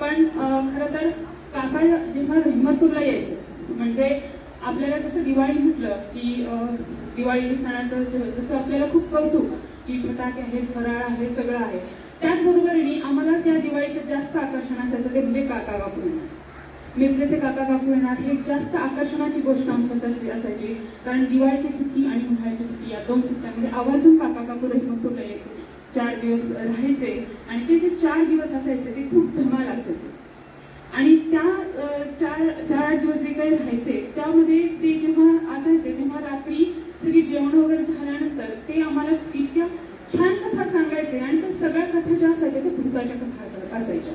पण खरं तर काका जेव्हा रहमतपूरला यायचं, म्हणजे आपल्याला जसं दिवाळी म्हटलं की दिवाळी सणाचं जसं आपल्याला खूप कौतुक की फटाके आहे, फराळ आहे, सगळं आहे, त्याचबरोबरीने आम्हाला त्या दिवाळीचं जास्त आकर्षण असायचं ते म्हणजे काका काकू येणार, मिरजेचे काका काकू येणार. हे जास्त आकर्षणाची गोष्ट आमच्यासाठी असायची, कारण दिवाळीची सुट्टी आणि उन्हाळ्याची सुट्टी या 2 सुट्ट्यांमध्ये आवर्जून काका काकू रहमतपूरला यायचे, 4 दिवस राहायचे आणि ते जे 4 दिवस असायचे ते खूप धमाल असायचे. आणि त्या 4-8 दिवस जे काही राहायचे त्यामध्ये ते जेव्हा असायचे तेव्हा रात्री सगळी जेवण वगैरे झाल्यानंतर ते आम्हाला इतक्या छान कथा सांगायचे आणि त्या सगळ्या कथा ज्या असायच्या त्या भूताच्या कथा असायच्या.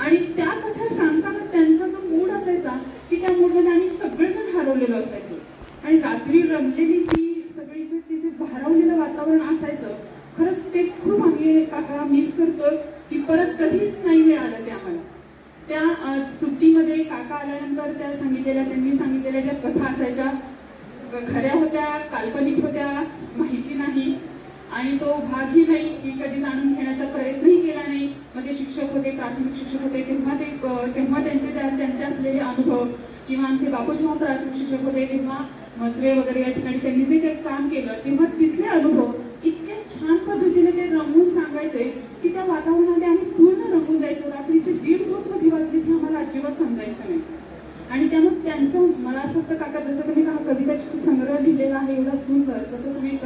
आणि त्या कथा सांगताना त्यांचा जो मूड असायचा की त्या मूडमध्ये आम्ही सगळेजण हरवलेलो असायचो आणि रात्री रमलेली ती सगळी ते जे भारावलेलं वातावरण असायचं, खरंच ते खूप आम्ही काका मिस करतो की परत कधीच नाही मिळालं ते आम्हाला. त्या सुट्टीमध्ये काका आल्यानंतर त्यांनी सांगितलेल्या ज्या कथा असायच्या खऱ्या होत्या, काल्पनिक होत्या, माहिती नाही आणि तो भागही नाही की कधी जाणून घेण्याचा प्रयत्नही केला नाही. म्हणजे शिक्षक होते, प्राथमिक शिक्षक होते, तेव्हा त्यांचे असलेले अनुभव, किंवा आमचे बापू जेव्हा प्राथमिक शिक्षक होते तेव्हा मसरे वगैरे या ठिकाणी त्यांनी जे काही काम केलं तेव्हा तिथले अनुभव इतक्या छान पद्धतीने ते रंगून सांगायचे की त्या वातावरणामध्ये आम्ही पूर्ण रंगून जायचो. रात्रीचे 1:30 कधी वाजले ते आम्हाला अजिबात समजायचं नाही. आणि त्यामुळे त्यांचं मला असं वाटतं काका, जसं तुम्ही कविताची संग्रह लिहिलेला आहे एवढा सुंदर, तसं तुम्ही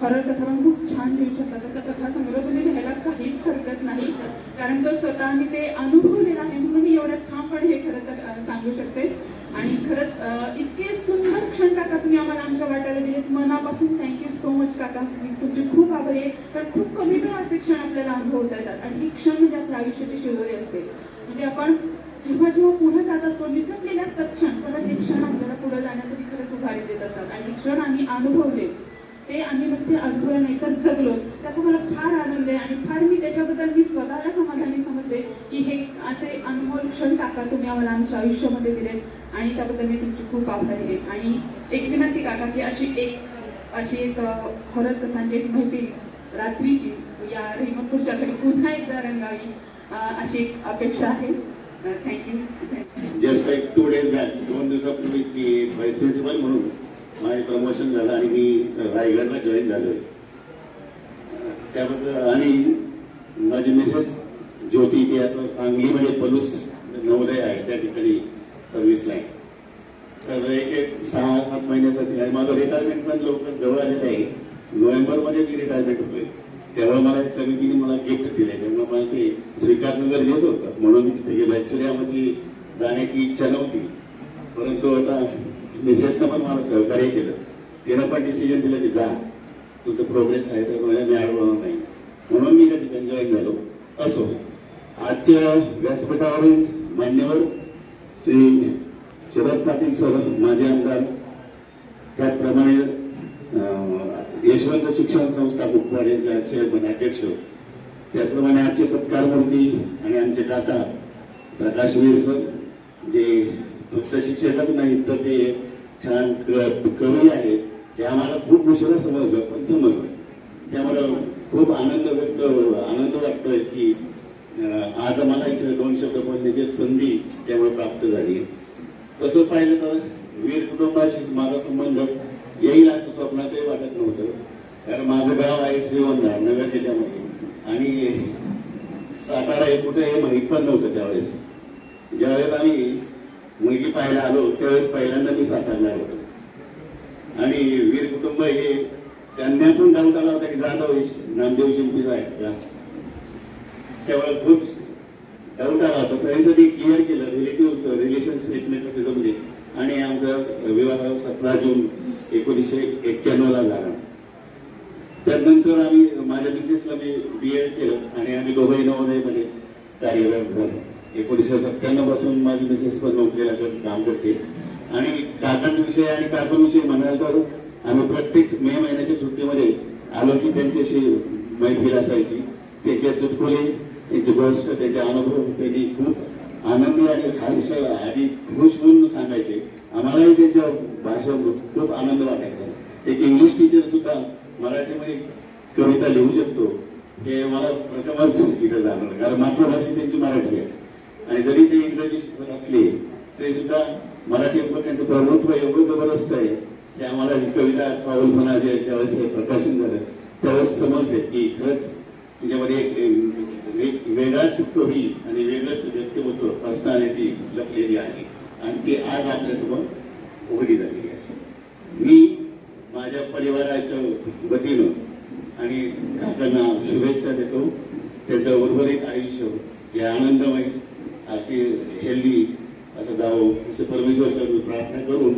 हॉरर कथा पण खूप छान लिहू शकता. तसं कथा संग्रह तुम्ही लिहायला काहीच हरकत नाही, कारण तो स्वतः मी ते अनुभवलेला आहे म्हणून मी एवढ्या ठामपणे हे खरं तर सांगू शकते. आणि खरंच इतके सुंदर क्षण काका तुम्ही आम्हाला आमच्या वाट्याला दिलेत. मनापासून थँक्यू सो मच काका, मी तुमची खूप आभारी आहे. कारण खूप कमी वेळ असे क्षण आपल्याला अनुभवता येतात आणि ही क्षण म्हणजे आपल्या आयुष्याची शिवरी असते. म्हणजे आपण जेव्हा जेव्हा पुढे जात असतो विसरलेले असतात क्षण, पण हे क्षण आपल्याला पुढे जाण्यासाठी खरंच उभारी देत असतात. आणि हे क्षण आम्ही अनुभवले, ते आम्ही नुसते अनुभवलं नाही तर जगलो, त्याचा मला फार आनंद आहे. आणि फार मी त्याच्याबद्दल मी स्वतःला समाधानी समजते की हे असे अनमोल क्षण काका तुम्ही आम्हाला आमच्या आयुष्यामध्ये दिले, आणि त्याबद्दल मी तुमची खूप आभारी आहे. आणि एक विनंती काका की अशी एक हॉरर कथांची एक माहिती रात्रीची या रेहमतपूरच्या घरी पुन्हा एकदा रंगावी अशी एक अपेक्षा आहे. Thank you.
Just like 2 days back, 2 दिवसापूर्वी मी व्हाईस प्रिन्सिपल म्हणून माझे प्रमोशन झालं आणि मी रायगडला जॉईन झालोय. त्याबद्दल आणि माझी मिसेस ज्योती ती आता सांगलीमध्ये पलूस नवोदय आहे त्या ठिकाणी सर्व्हिसला आहे. तर एक 6-7 महिन्यासाठी, आणि माझं रिटायरमेंट पण लवकर जवळ आलेलं आहे. नोव्हेंबरमध्ये मी रिटायरमेंट होतोय, त्यामुळे मला एक समितीने मला गिफ्ट दिले, त्यामुळे मला ते स्वीकारणं गरजेचं होतं म्हणून मी तिथे गेलो. ऍक्च्युली आमची जाण्याची इच्छा नव्हती, परंतु आता मिसेसनं पण मला सहकार्य केलं. तिनं पण डिसिजन दिलं की जा, तुझं प्रोग्रेस आहे तर मला मी अडवणार नाही, म्हणून मी त्या ठिकाणी जॉईन झालो. असो, आजच्या व्यासपीठावरील मान्यवर श्री शरद पाटील सर, माझे आमदार, त्याचप्रमाणे यशवंत शिक्षण संस्था कुपवाड यांच्या चेअरमन अध्यक्ष, त्याचप्रमाणे आजचे सत्कारमूर्ती आणि आमचे काका प्रकाशवीर सर, जे फक्त शिक्षकच नाहीत तर ते छान कवी आहेत. ते आम्हाला खूप उशिरा समजलं, पण समजलं. त्यामुळे खूप आनंद वाटतोय की आज आम्हाला इथे 2 शब्द बोलण्याची संधी त्यामुळे प्राप्त झाली. तसं पाहिलं तर वीर कुटुंबाशी माझा संबंध येईल असं स्वप्नातही वाटत नव्हतं, कारण माझं गाव आहे श्रीगोंदा नगर जिल्ह्यामध्ये, आणि सातारा हे कुठे हे माहीत पण नव्हतं. त्यावेळेस ज्यावेळेस आम्ही मुलगी पाहायला आलो त्यावेळेस पहिल्यांदा मी सातारला होतो, आणि वीर कुटुंब हे त्यांना पण डाऊट आला होता की जाधव नामदेव शिंपीचा आहे का, त्यावेळेस खूप डाऊट आला होता. त्यासाठी क्लिअर केलं, रिलेशन स्टेटमेंट त्याचं म्हणजे, आणि आमचा विवाह 17 जून 1991 झाला. त्यानंतर आम्ही माझ्या मिसेसला मी BA केलं आणि आम्ही दोघंही नवोदयमध्ये कार्यरत झालो. 1997 पासून माझी मिसेस पण नोकरीला काम करते. आणि काकांविषयी आणि काकांविषयी म्हणाल तर आम्ही प्रत्येक मे महिन्याच्या सुट्टीमध्ये आलो की त्यांच्याशी मैत्री असायची. त्यांच्या चुटकुले, त्यांची गोष्ट, त्यांचे अनुभव त्यांनी खूप आनंदी आणि हास्य आणि खुश म्हणून सांगायचे. आम्हालाही त्यांच्या भाषा खूप आनंद वाटायचा. एक इंग्लिश टीचर सुद्धा मराठीमध्ये कविता लिहू शकतो हे मला प्रथमच इथं जाणवलं, कारण मातृभाषा त्यांची मराठी आहे. आणि जरी ते इंग्रजी शिकवत असले तरी सुद्धा मराठीवर त्यांचं प्रभुत्व एवढं जबरदस्त आहे की आम्हाला ही कविता पाऊलपणा जे त्यावेळेस हे प्रकाशन झालं त्यावेळेस समजले की खरंच त्याच्यामध्ये एक वेगळाच कवी आणि वेगळंच व्यक्तिमत्व, पर्सनॅलिटी लपलेली आहे, आणि ती आज आपल्यासमोर उघडी झालेली आहे. मी माझ्या परिवाराच्या वतीनं आणि काकांना शुभेच्छा देतो. त्यांचं उर्वरित आयुष्य हे आनंदमय, अगदी हेल्दी असं जावं असं परमेश्वरच्या प्रार्थना करून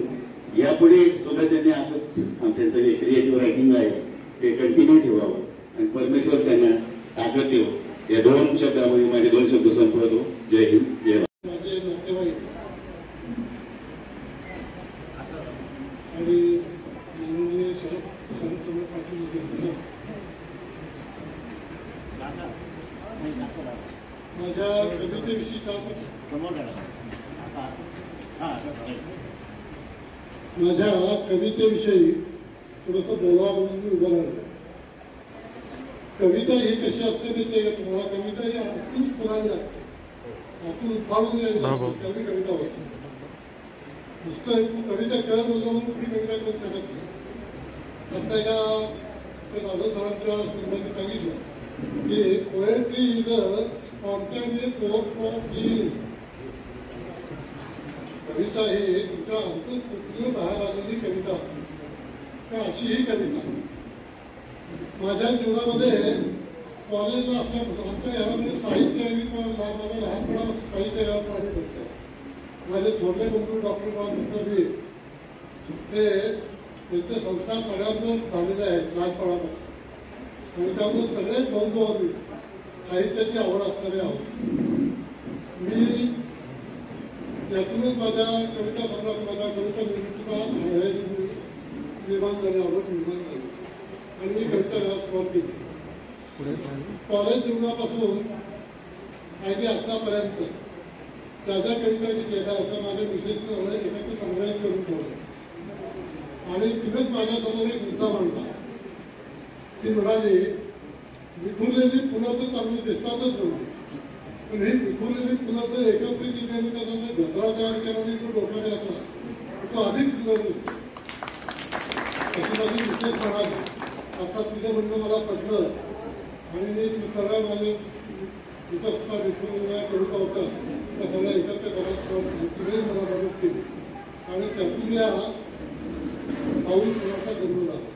यापुढे सुद्धा त्यांनी असंच त्यांचं जे क्रिएटिव्ह रायटिंग आहे ते कंटिन्यू ठेवावं आणि परमेश्वर त्यांना ताकद देवं. या 2 शब्दामध्ये माझे 2 शब्द संपवतो. जय हिंद, जय भारत.
माझे नातेवाईक आणि माननीय शरद पाटील, माझ्या कवितेविषयी माझ्या कवितेविषयी थोडंसं बोलावं म्हणून मी उभं राहिलो. कविता ही कशी असते माहिती का तुम्हाला? कविता ही आतून फुलायला लागते, आतून उफाळून यायला लागते, त्याची कविता होती. नुसतं कविता कर बोललं म्हणून कुठली कविता करू शकत नाही. आता एका दादा सरांच्या सुरुवातीला सांगितलं की poetry is the spontaneous work of living. कविता ही तुमच्या अंतर्कृतीतून बाहेर आलेली कविता असते. तर अशी ही कविता माझ्या जीवनामध्ये कॉलेजला असल्यापासून आमच्या घरामध्ये साहित्य माझ्या लहानपणापासून साहित्य घरात होतं. माझे थोरले बंधू डॉक्टर बाबासाहेब हे त्यांचे संस्कार सगळ्यांवर झालेले आहेत लहानपणापासून आणि त्यामुळे सगळेच बंधू आम्ही साहित्याची आवड असणारे आहोत. मी यातूनच माझ्या कविता संग्रहात माझ्या कविता निर्मितीचा निर्माण झाली, आवड निर्माण झाली आणि मी कविता घरात सुरुवात केली. कॉलेज जीवनापासून अगदी आतापर्यंत ज्या ज्या कविता मी केल्या होत्या माझ्या विशेषण एखादी संग्रह करून ठेवलं आणि तिथेच माझ्यासमोर एक मुद्दा मांडला. ती म्हणाली विखुरलेली फुलं तर चांगली दिसतातच नव्हती, पण ही विखुरलेली फुलं तर एकत्रित त्यांना गजरा तयार केला आणि तो डोक्याने असला तो अधिक फुलं दिसतो अशी माझी विशेष म्हणाली. आता तुझं म्हणणं मला पटलं आणि मी सगळ्या माझे इथं सुद्धा विखुरलेल्या कविता होत्या त्या सगळ्या एकत्र करायला मला मदत केली आणि त्यातून या पाऊल फुलाचा जन्म झाला.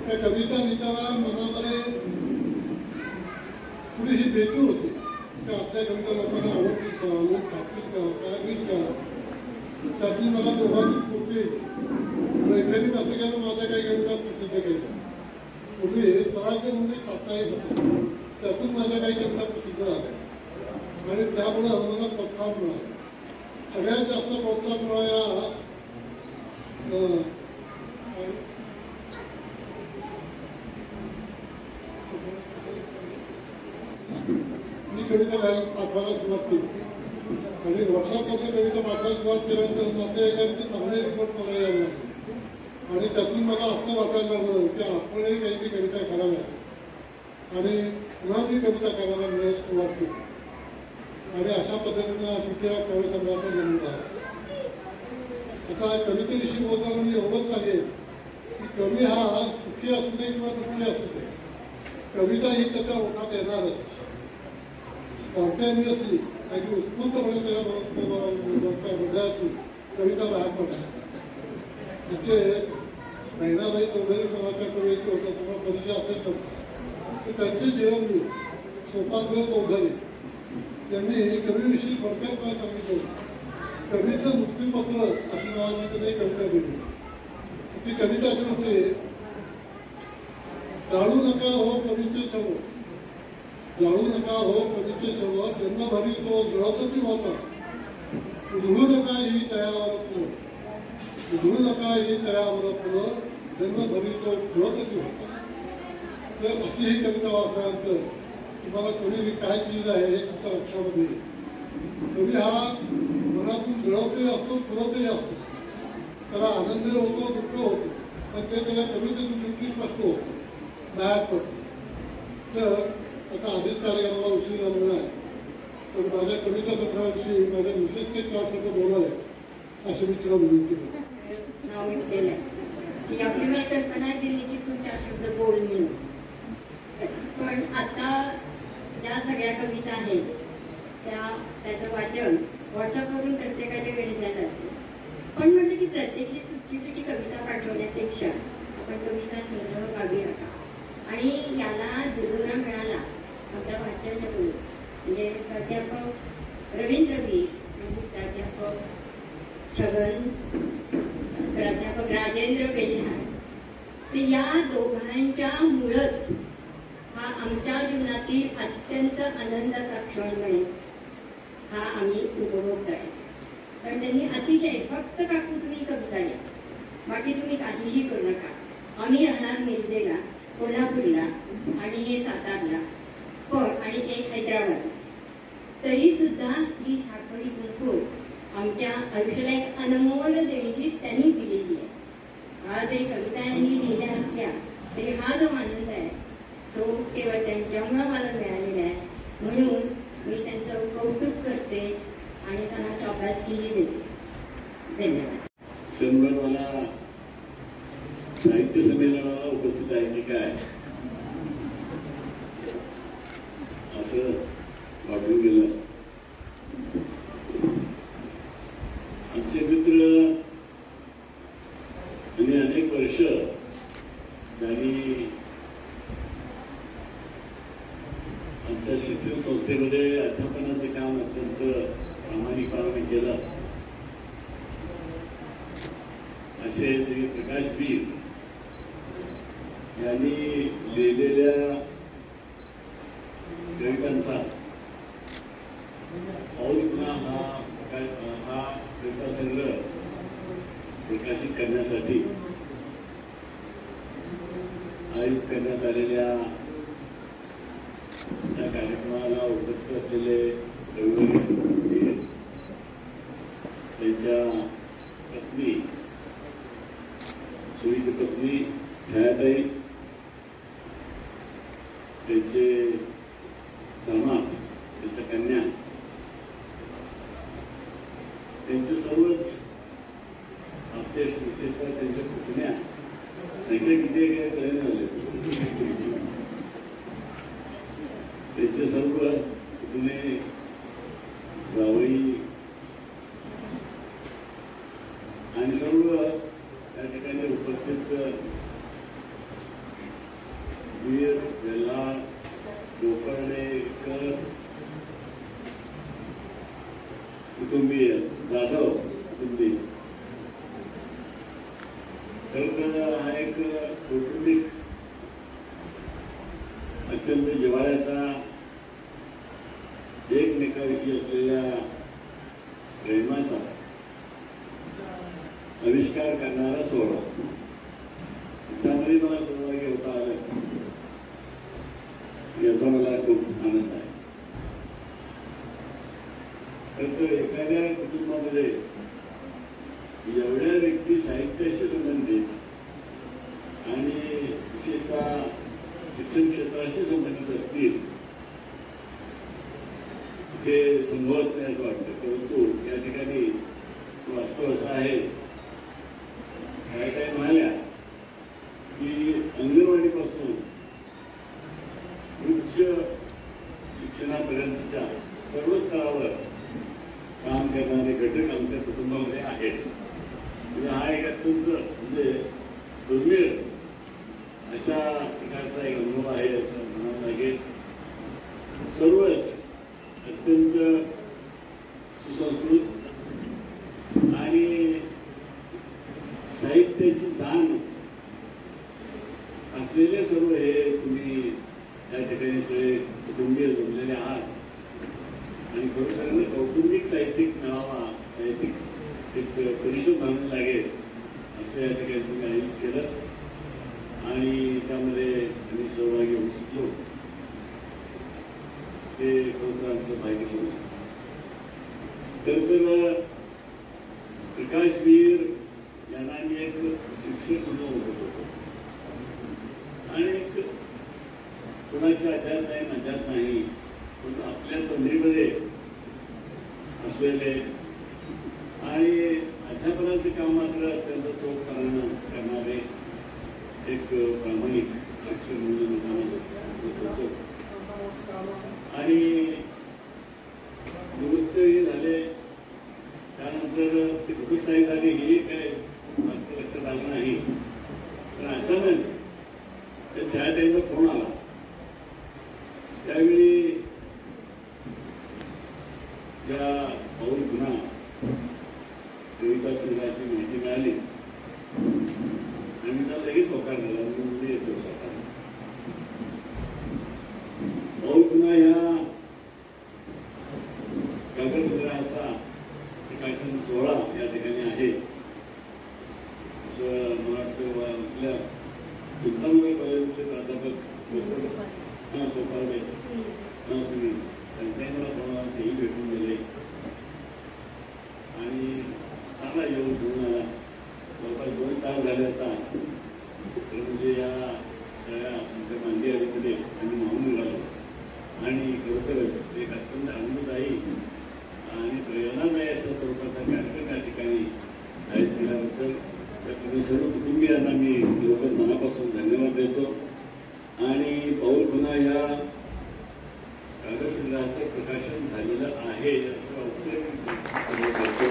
त्या कविता लिहिताना मनामध्ये थोडी ही भीती होती की आपल्या कविता लोकांना आवडतील का, लोक छापतील का, काय होईल का. त्यातून मला दोघांची पूर्वी वैज्ञानिक असं केलं माझ्या काही कविता प्रसिद्ध केल्या. पूर्वी स्वराज्य म्हणजे साप्ताहिक होतं, त्यातून माझ्या काही कविता प्रसिद्ध झाल्या आणि त्यामुळं मला प्रोत्साहन मिळालं. सगळ्यात जास्त प्रोत्साहन मिळाला मी कविता पाठवायला सुरुवात केली आणि व्हॉट्सअपमध्ये कविता पाठवायला सुरुवात केल्यानंतर नातेवाईकांचे चांगले रिपोर्ट मला यायला लागले आणि त्यातून मला असं वाटायला लागलं की आपणही काही कविता कराव्या आणि पुन्हा मी कविता करायला मिळायला सुरुवात केली आणि अशा पद्धतीनं सुखीला कवी संग्रहाचा जन्म झाला. आता कवितेविषयी बोलताना मी एवढंच सांगेन की कवी हा सुखी असू दे किंवा दुःखी असू दे, कविता ही त्याच्या ओठात येणारच. स्पॉन्टॅनियसली अगदी उत्स्फूर्तपणे त्याच्या हृदयातून कविता बाहेर पडतात. तिथे बहिणाबाई चौधरी समाजच्या कवी होता तुम्हाला परिचय असेल तर त्यांचे चिरंजीव सोपानदेव चौधरी यांनी कवीविषयी थोडक्यात सांगितलं. कवीचं मुक्तीपत्र अशी नावाची त्यांनी कविता दिली. ती कविता अशी होती, जाळू नका हो कवीचे सर्व, जाळू नका हो कवीचे सर्व, जन्मभरी तो जळतच होता. उधळू नका ही तयावर फुलं, उधळू नका ही तयावर फुलं, जन्मभरी तो फुलतच होता. तर अशी ही कविता वाचल्यानंतर तुम्हाला कवी काय चीज आहे हे तुमच्या लक्षामध्ये येईल. कवी हा मनातून जळतही असतो, फुलतही असतो, त्याला आनंद होतो, दुःख होतो, पण ते त्याला कवितेतून दुःखी स्पष्ट होतो, बाहेर पडतो. तर आता आधीच कार्यक्रमाला उशीर झालेला आहे, तर माझ्या कविता संग्रहाविषयी माझ्या विशेष ते 4 शब्द बोलावे असे मी तुला विनंती करतो.
नाव केलं की आपल्याला कल्पना दिली की तू 4 शब्द बोल म्हणून, पण आता ज्या सगळ्या कविता आहेत त्याचं वाचन व्हॉट्सअपवरून प्रत्येकाच्या वेळी झालं असेल. पण म्हटलं की प्रत्येकी सुट्टीसाठी कविता पाठवण्यापेक्षा आपण कविता संग्रह गावी राखा आणि याला दुजोरा मिळाला आमच्या भाषाच्याकडून. म्हणजे प्राध्यापक रवींद्र बी आणि प्राध्यापक छगन, प्राध्यापक राजेंद्र बेल्हार, तर या दोघांच्या मुळंच हा आमच्या जीवनातील अत्यंत आनंदाचा क्षण मिळेल हा आम्ही उपभोगत आहे. कारण त्यांनी अतिशय फक्त काकू तुम्ही कविता लिहा, बाकी तुम्ही काहीही करू नका, आम्ही राहणार मिरजेला, कोल्हापूरला आणि हे सातारला पण आणि एक हैदराबाद, तरी सुद्धा ही साखळी गुंफून आमच्या आयुष्याला एक अनमोल देणगी त्यांनी दिलेली आहे. आज एक कविता यांनी लिहिल्या असल्या तरी हा जो आनंद आहे तो केवळ त्यांच्यामुळं मला मिळालेला आहे. म्हणून मी त्यांचं कौतुक करते आणि त्यांना शाबासकीही देते. धन्यवाद.
क्षणभर मला साहित्य संमेलनाला उपस्थित आहे की काय असं वाटून गेलं. आमचे मित्र आणि अनेक वर्ष त्यांनी आमच्या शिक्षण संस्थेमध्ये अध्यापनाचे काम अत्यंत प्रामाणिकपणे केलं. असे श्री प्रकाश वीर यांनी लिहिलेल्या कवितांचा पाऊल खुणा हा कविता संग्रह प्रकाशित करण्यासाठी आयोजित करण्यात आलेल्या या कार्यक्रमाला उपस्थित असलेले रविवारी त्यांच्या पत्नी सुनील पत्नी छायाताई, त्यांचे दामाद, त्यांच्या कन्या, त्यांचे सर्वच आपले विशेषतः त्यांच्या पुतण्या, संख्या किती आहे काय कळले झाले, त्यांचे सर्व पुतणे जावई आणि सर्व त्या ठिकाणी उपस्थित वीर, वेल्हार, गोकर्णेकर कुटुंबीय, जाधव कुटुंबीय, तर हा एक कौटुंबिक अत्यंत जिव्हाळ्याचा एकमेकाविषयी असलेल्या प्रेमाचा आविष्कार करणारा सोहळा. त्यामध्ये मला सहभागी होता आलं याचा मला खूप आनंद आहे. तर एखाद्या कुटुंबामध्ये एवढ्या व्यक्ती साहित्याशी संबंधित आणि विशेषतः शिक्षण क्षेत्राशी संबंधित असतील ते संभवत नाही असं वाटतं. परंतु या ठिकाणी वास्तव असं आहे, काय म्हणाल्या की अंगणवाडीपासून उच्च शिक्षणापर्यंतच्या सर्व स्तरावर काम करणारे घटक आमच्या कुटुंबामध्ये आहेत. म्हणजे हा एक अत्यंत म्हणजे दुर्मिळ अशा प्रकारचा एक अनुभव आहे असं म्हणावं लागेल. सर्वच अत्यंत सुसंस्कृत आणि साहित्याची जाण असलेले सर्व हे तुम्ही या ठिकाणी सगळे कुटुंबीय जमलेले आहात. आणि खरोखर कौटुंबिक साहित्यिक मेळावा, साहित्यिक एक परिषद म्हणून लागेल असं या ठिकाणी तुम्ही आयोजित केलं आणि त्यामध्ये आम्ही सहभागी होऊ शकलो. ते खरोखर आमचं भाग्य समजतो. तर प्रकाश वीर यांना मी एक शिक्षक म्हणून होतो आणि एक कोणाच्या अध्यात नाही मध्यात नाही पण आपल्या तंद्रीमध्ये असलेले आणि अध्यापनाचे काम मात्र अत्यंत चोखपणानं करणारे एक प्रामाणिक शिक्षक म्हणून होतो. आणि निवृत्तही झाले, त्यानंतर ते कुठे झाले हे काय माझं लक्षात आलं नाही. तर अचानक त्या छायाताईंचा फोन आला. त्यावेळी या पाऊल खुणा कविता संघाची माहिती मिळाली आणि त्याला लगेच होकार झाला. म्हणजे येतो स्वतः पाऊल खुणा ह्या काव्यसंग्रहाचा प्रकाशन सोहळा या ठिकाणी आहे असं मला वाटतं. आपल्या सुलतानबाई कॉलेजमधले प्राध्यापक गोपाळबाई सुनील त्यांच्याही मला कोणाला तेही भेटून गेले आणि चांगला येऊन घेऊन आला. जवळपास 2 तास झाले आता. म्हणजे या सगळ्या आमच्या मांदी अलीकडे आम्ही माहून निघालो आणि खरोखरच एक अत्यंत आनंददायी आणि प्रेरणादायी अशा स्वरूपाचा कार्यक्रम या ठिकाणी आयोजित केल्याबद्दल तुम्ही सर्व कुटुंबियांना मी खरोखर मनापासून धन्यवाद देतो. आणि पाऊल खुणा ह्या काव्यसंग्रहाचं प्रकाशन झालेलं आहे असं औपचारिक करतो.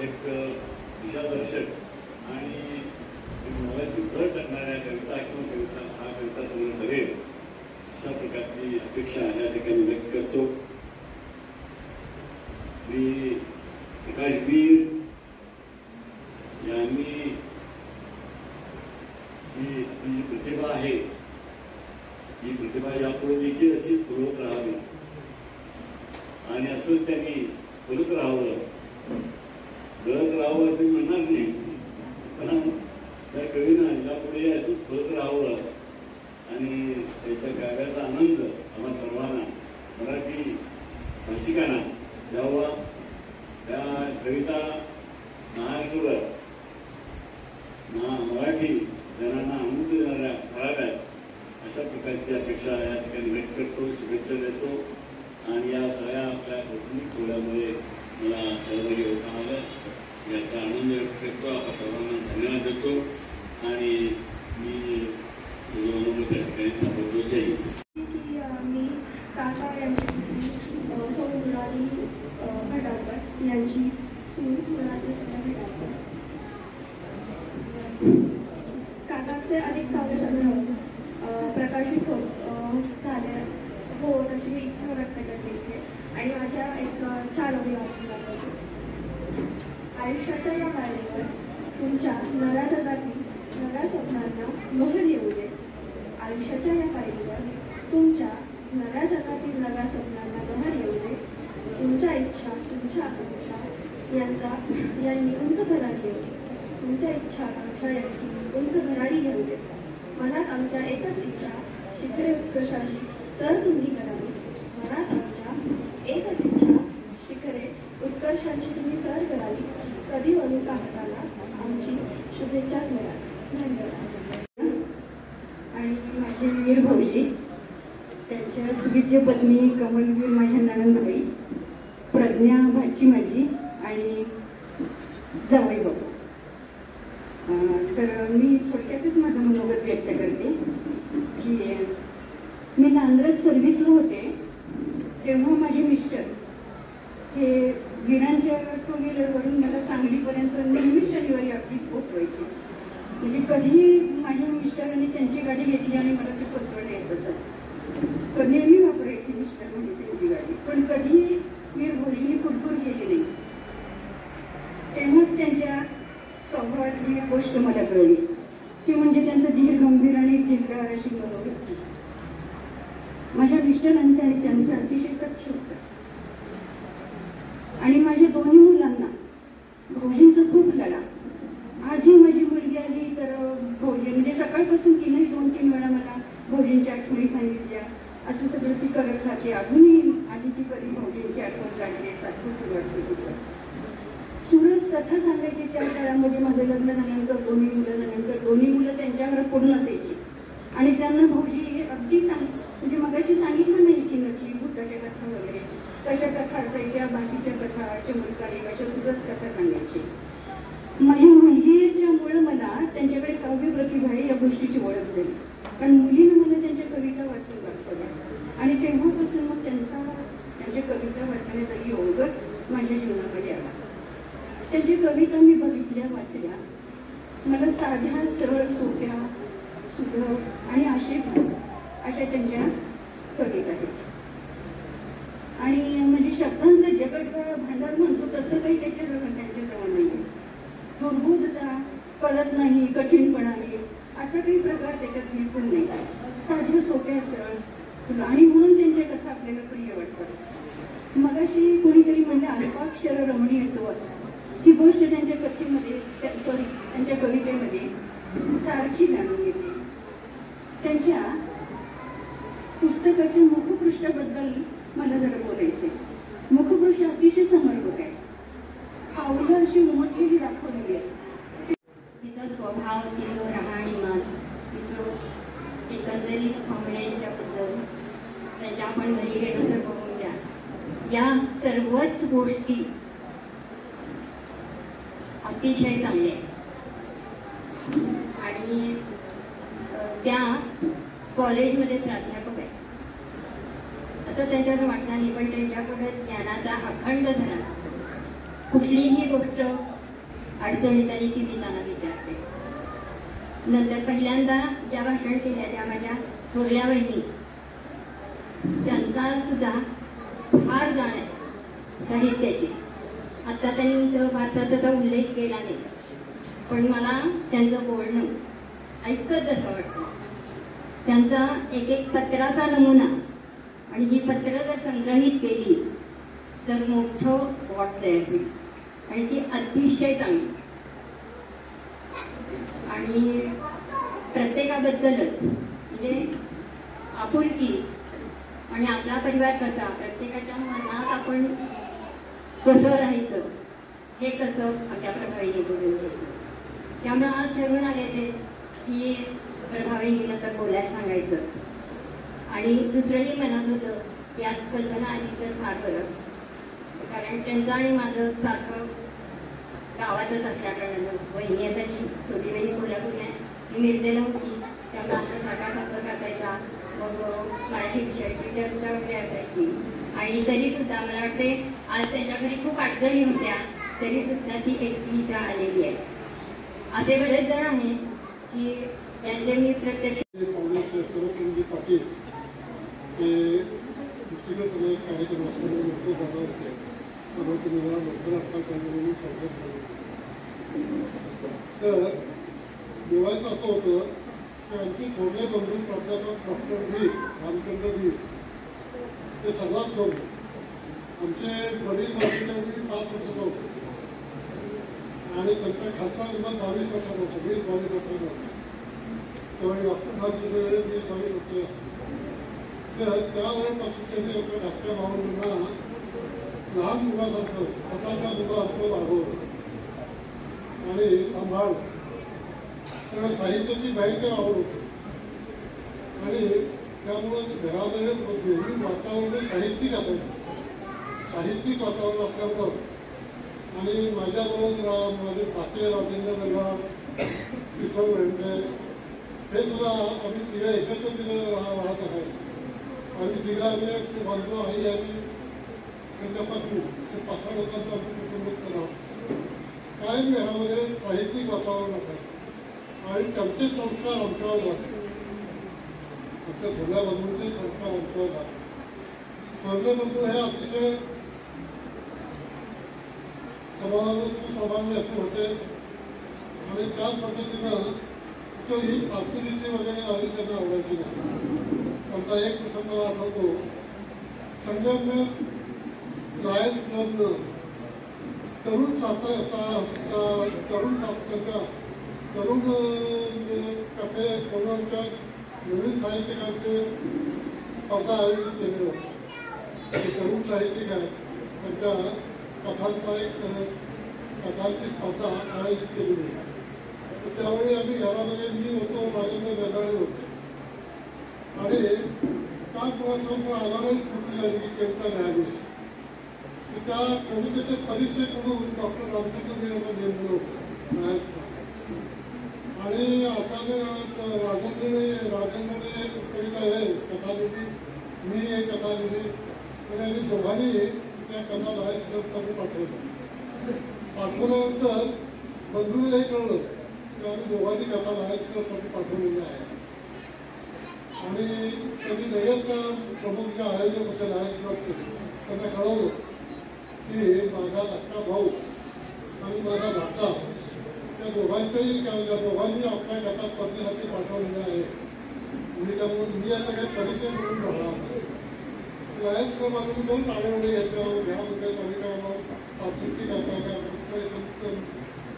एक दिशादर्शक आणि एक मोलाची भर टाकणाऱ्या कविता किंवा कविता हा कविता संग्रह ठरेल अशा प्रकारची अपेक्षा या ठिकाणी व्यक्त करतो. श्री प्रकाशवीर यांनी ही आपली जी प्रतिभा आहे ही प्रतिभा यापुढे देखील अशीच फुलवत राहावी आणि असंच त्यांनी फुलत राहावं, जळत राहावं असं म्हणणार नाही, पण त्या कवीनं यापुढे असंच फुलत राहावं आणि त्याच्या काव्याचा आनंद आम्हा सर्वांना मराठी भाषिकांना द्यावा. त्या कविता महाराष्ट्रभर मराठी जनांना आनंद देणाऱ्या व्हाव्यात अशा प्रकारची अपेक्षा या ठिकाणी व्यक्त करतो, शुभेच्छा देतो आणि या सगळ्या आपल्या कौटुंबिक सोहळ्यामध्ये मला सहभागी होता आलं याचा आनंद व्यक्त करतो. आपण सर्वांना धन्यवाद देतो आणि मी त्या ठिकाणी थांबवतो. जय हिंद.
मी काका यांची सौ मुरारी भटारकर यांची सून मुरारी सगळ्या भटारकर. काकाचे अनेक काव्यसंग्रह प्रकाशित झाले हो अशी मी इच्छा व्यक्त करते इथे आणि माझ्या एक 4 ओळी वाचल्या. आयुष्याच्या या पायरीवर तुमच्या नव्या जगातील नव्या स्वप्नांना मोहर येऊ दे. आयुष्याच्या या पायरीवर तुमच्या नव्या जगातील नव्या स्वप्नांना बहर येऊ दे. तुमच्या इच्छा तुमच्या आकांक्षा यांनी उंच भरारी येऊ दे. तुमच्या इच्छा आकांक्षा यांनी उंच भरारी घेऊ दे. मनात आमच्या एकच इच्छा शिखरे उत्कर्षाची सर तुम्ही करावी. मनात आमच्या एकच इच्छा शिखरे उत्कर्षांची तुम्ही सर करावी. कधी वळून पाहताना आमची शुभेच्छा स्मरा. धन्यवाद.
आणि माझे वीर भाऊजी त्यांच्या सुविद्य पत्नी कमलवीर माझ्या नणंदबाई, प्रज्ञा भाची माझी आणि जावई बाबू. तर मी थोडक्यातच माझं मनोगत व्यक्त करते की मी नांद्रात सर्व्हिसला होते तेव्हा माझे मिस्टर हे विरांच्या 2 व्हीलरवरून मला सांगलीपर्यंत नेहमी शनिवारी अगदी पोचवायचे. म्हणजे कधी माझ्या मिस्टरांनी त्यांची गाडी घेतली आणि मला ती पोचवण्या येत असत. नेहमी वापरायची मिस्टर म्हणजे त्यांची गाडी, पण कधी वीर भोजींनी कुरकुर केली नाही. तेव्हाच त्यांच्या स्वभावातली गोष्ट मला कळली ती म्हणजे त्यांचं धीर गंभीर आणि दिलदार अशी मनोवृत्ती. माझ्या मिस्टरांचं आणि त्यांचं अतिशय सख्य होतं आणि माझ्या दोन्ही मुलांना भाऊजींचा खूप लढा. आजही माझी मुलगी आली तर भाऊजी म्हणजे सकाळपासून तिने 2-3 वेळा मला भाऊजींच्या आठवणी सांगितल्या. असं सगळं ती करत राहते. अजूनही आधी ती कधी भाऊजींची आठवण काढली सारखं सुरू असतं तिचं. सुरस कथा सांगायची त्या काळामध्ये. माझं लग्न झाल्यानंतर 2 मुलं झाल्यानंतर 2 मुलं त्यांच्याकडे पूर्ण असायची आणि त्यांना भाऊजी अगदी म्हणजे मगाशी सांगितलं नाही की नक्की भूताच्या कथा वगैरे कशा कथा असायच्या, बाकीच्या कथा चमत्कारी अशा सुरस कथा सांगायची. माझ्या मुलगीच्यामुळं मला त्यांच्याकडे काव्य प्रतिभा आहे या गोष्टीची ओळख झाली. कारण मुलीनं मला त्यांच्या कविता वाचून दाखवल्या आणि तेव्हापासून मग त्यांच्या कविता वाचण्याचा योग माझ्या जीवनामध्ये आला. त्यांच्या कविता मी बघितल्या, वाचल्या. मला साध्या सरळ सोप्या सुलभ आणि आशेप अशा त्यांच्या कविता आहेत. आणि म्हणजे शब्दांचं जगत भांडार म्हणतो तसं काही त्यांच्याजवळ नाही. दुर्बोधता कळत नाही, कठीणपणा आहे असा काही प्रकार त्याच्यात बिलकुल नाही. साध्या सोप्या सरळ आणि म्हणून त्यांच्या कथा आपल्याला प्रिय वाटतात. मगाशी कोणीतरी म्हणजे अल्पाक्षर रमणीयत्व ही गोष्ट त्यांच्या कथेमध्ये त्यांच्या कवितेमध्ये सारखी जाणून येते. त्यांच्या पुस्तकाच्या मुखपृष्ठाबद्दल मला जरा बोलायचे. मुखपृष्ठ अतिशय समर्पक आहे. पावलं अशी उमटलेली दाखवलेली आहे.
तिचा स्वभाव, तिचं राहणीमान, तिचं एकंदरीत पाहुण्यांच्या बद्दल त्याच्या आपण घरी गेलो तर बघून द्या. या सर्वच गोष्टी अतिशय चांगल्या आहेत आणि त्या कॉलेजमध्ये प्राध्यापक आहे असं त्याच्यावर वाटणार नाही, पण त्यांच्याकडे ज्ञानाचा अखंड धरा.
कुठलीही गोष्ट अडचणीत आली की मी त्यांना विचारते. नंतर पहिल्यांदा ज्या भाषण केल्या त्या माझ्या थोरल्या बहिणी, त्यांचा सुद्धा फार जाण आहे साहित्याची. आता त्यांनी इथं फारसा त्याचा उल्लेख केला नाही, पण मला त्यांचं बोलणं ऐकत असं वाटतं. त्यांचा एक एक पत्राचा नमुना आणि ही पत्र जर संग्रहित केली तर मोठं वॉट तयार होईल आणि ती अतिशय चांगली. आणि प्रत्येकाबद्दलच म्हणजे आपुलकी आणि आपला परिवार कसा, प्रत्येकाच्या मनात आपण कसं राहायचं हे कसं आपल्या प्रभावीने बोलून घ्यायचं. त्यामुळे आज ठरवून आले ते की प्रभावीने तर बोलायला सांगायचंच. आणि दुसरंही मनात होतं की आज कल्पना आली तर फार बरं, कारण त्यांचं आणि माझं सारखं गावातच असल्याकारणानं वहिनी तरी छोटी बहिणी कोल्हापूरला ती मिरजेला होती, त्यामुळे आमचा सारखा संपर्क असायचा. मग मराठी विषयाची चर्चा वगैरे असायची. आणि तरीसुद्धा मला वाटते आज त्यांच्या घरी खूप अडचणी होत्या, तरीसुद्धा ती एकटी इथं आलेली आहे. असे बरेच जण आहेत की त्यांचे मी प्रत्यक्ष
पाटील ते पुस्तकात कार्यक्रम असल्यामुळे लोक जाणार होते, त्यामुळे तुम्हाला लवकर आता करण्यासाठी स्वागत झालं. तर बोलायचं असं होतं की आमची थोरले बंधू प्राध्यापक डॉक्टर वीर रामचंद्र वीर ते सर्वात करून आमचे वडील मासिकांनी 5 वर्षाचा होते आणि त्यांचा खासदार नंबर 22 वर्षाचा होता, 20-22 वर्षाचा होता. त्यावेळी डॉक्टर साहेब वेळेस 20-22 वर्ष. तर त्यावेळेपासून त्यांनी आपल्या धाकट्या भावांना लहान मुलासारखं स्वतःच्या मुलासारखं वाढवलं आणि सांभाळ. त्यामुळे साहित्याची भयंकर आवड होती आणि त्यामुळं घरामध्ये नेहमी वातावरण साहित्यिक असायचं, साहित्यिक वातावरण असल्यामुळं. आणि माझ्याबरोबर माझे पाचवे राजेंद्र नगर, किशोर वेंडे हे सुद्धा आम्ही तिघं एकत्र तिथं राहत असायचो. आम्ही तिघांनी बांधव आई आणि त्यांच्या पत्नी ते 5-6 लोकांचं आमचं कुटुंब राहतो. कायम घरामध्ये साहित्यिक वातावरण असायचं आणि त्यांचे संस्कार आमच्यावर झाले, आमच्या भोल्या बंधूंचे संस्कार आमच्यावर झाले. भोले बंधू हे अतिशय स्वभावाने असे होते आणि त्याच पद्धतीनं तो ही पाचुरीची वगैरे आधी त्यांना आवडायची नाही. आमचा एक प्रसंग मला आठवतो, संगमनेर लायन्स क्लबनं तरुण तरुण कथे तरुणांच्या नवीन साहित्यिकांचे स्पर्धा आयोजित केले होते. तरुण साहित्यिक आहेत त्यांच्या कथांचा एक कथांची स्पर्धा आयोजित केली होती. त्यावेळी आम्ही घरामध्ये मी होतो, राजेंद्र गदाळे होते आणि त्या पुढे आम्हालाही स्फूर्ती झाली की कविता लिहावी. त्या कवितेचे परीक्षक म्हणून डॉक्टर रामचंद्र वीर यांना नेमलं होतं आणि अचानक राजेंद्रने एक कविता आहे कथा लिहिली, मी एक कथा लिहिली आणि आम्ही दोघांनी त्या कथा लिहायसाठी पाठवल्यानंतर बंधूला हे कळलं की आम्ही दोघांनी कथा लिहायसाठी पाठवलेली आहे. आणि त्यांनी लगेच प्रमुख जे आयोजक होते लायन्स क्लबचे त्यांना कळवलं की माझा धाकटा भाऊ आणि माझा भाचा त्या दोघांच्याही दोघांनी आपल्या कथा स्पर्धेसाठी पाठवलेल्या आहे. मी त्यामुळे मी आता काही परिचय म्हणून राहणार नाही. लायन्स क्लबातून दोन आढळले घेतल्यावर ह्या मुद्द्यात आम्ही काय पाचशेची करता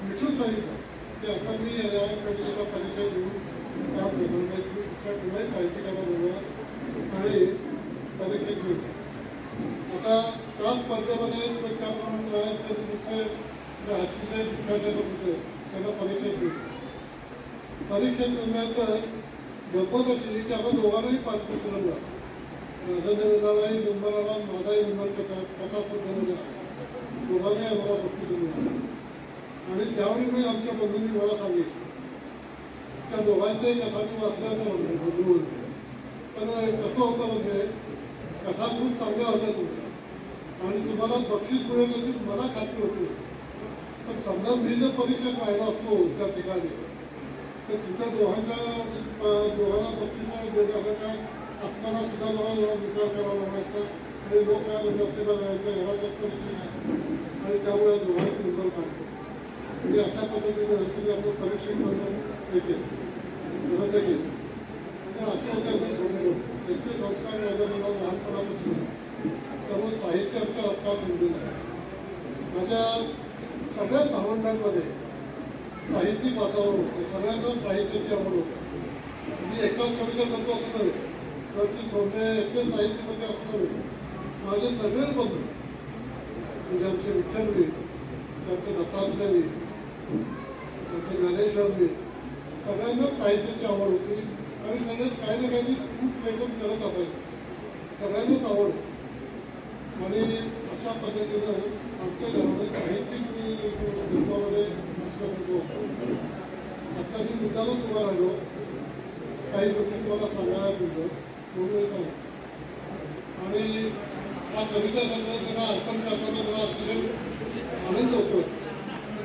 मिठून सांगितलं की आता मी या कवितेचा परिचय देऊन त्या प्रबंधाची पुन्हा साहित्यिकाला बोलवा आणि परीक्षेत घेऊ. आता त्या स्पर्धेमध्ये त्याप्रमाणे हॉस्पिटल विद्यार्थ्याचं होते त्यांना परीक्षेत घेऊ. परीक्षेत घेण्यानंतर गंमत अशी की आम्हाला दोघांनाही 5 पुस्तकांना राजेंद्रलाही नंबर आला, माझाही नंबर कथा पद्धतीने दोघांनाही आम्हाला बक्षीस दिलं. आणि त्यावेळी मी आमच्या बंधूंनी मला सांगितलं त्या दोघांच्याही कथा तू वाचल्याचं म्हणतो बंधू. पण कसं होतं म्हणजे कथा खूप चांगल्या होत्या तुमच्या आणि तुम्हाला बक्षीस मिळत होती मला खात्री होती. मला मी जर परीक्षेत राहिला असतो त्या ठिकाणी तर तुमच्या दोघांना पक्षीचा वेगळा असताना सुद्धा मला विचार करावा लागला असता आणि लोक काय नसते बघायचं घराचा परिचय नाही आणि त्यामुळे दोघांची निवड काढतो म्हणजे अशा पद्धतीने तुम्ही आपलं परीक्षण करणं येते रद्द केलं तर असं होतं त्यांचे संस्कार माझ्या मला लहानपणापासून त्यामुळे साहित्य आमचा रक्तात निवडून आहे माझ्या सगळ्याच भावंडांमध्ये साहित्यिक वातावरण होतं सगळ्यांना साहित्याची आवड होती म्हणजे एकाच कविता करतो असं नव्हे तर ती सोडणे एकच साहित्यामध्ये असं नव्हे माझे सगळेच बंधू म्हणजे आमचे विठ्ठलवी त्यांचे दत्तात्रयवी त्यांचे ज्ञानेश्वरवी सगळ्यांना साहित्याची आवड होती आणि सगळे काही ना काही खूप लेखन करत असायचं सगळ्यांनाच आवड आणि अशा पद्धतीनं आमच्या घरामध्ये साहित्यिक रूपामध्ये असं करतो आता मी मुद्दाला उभा राहिलो काही गोष्टी तुम्हाला सांगायला तुझं म्हणून आणि हा कविता संग्रह जरा अर्पण करताना जरा अतिशय आनंद होतो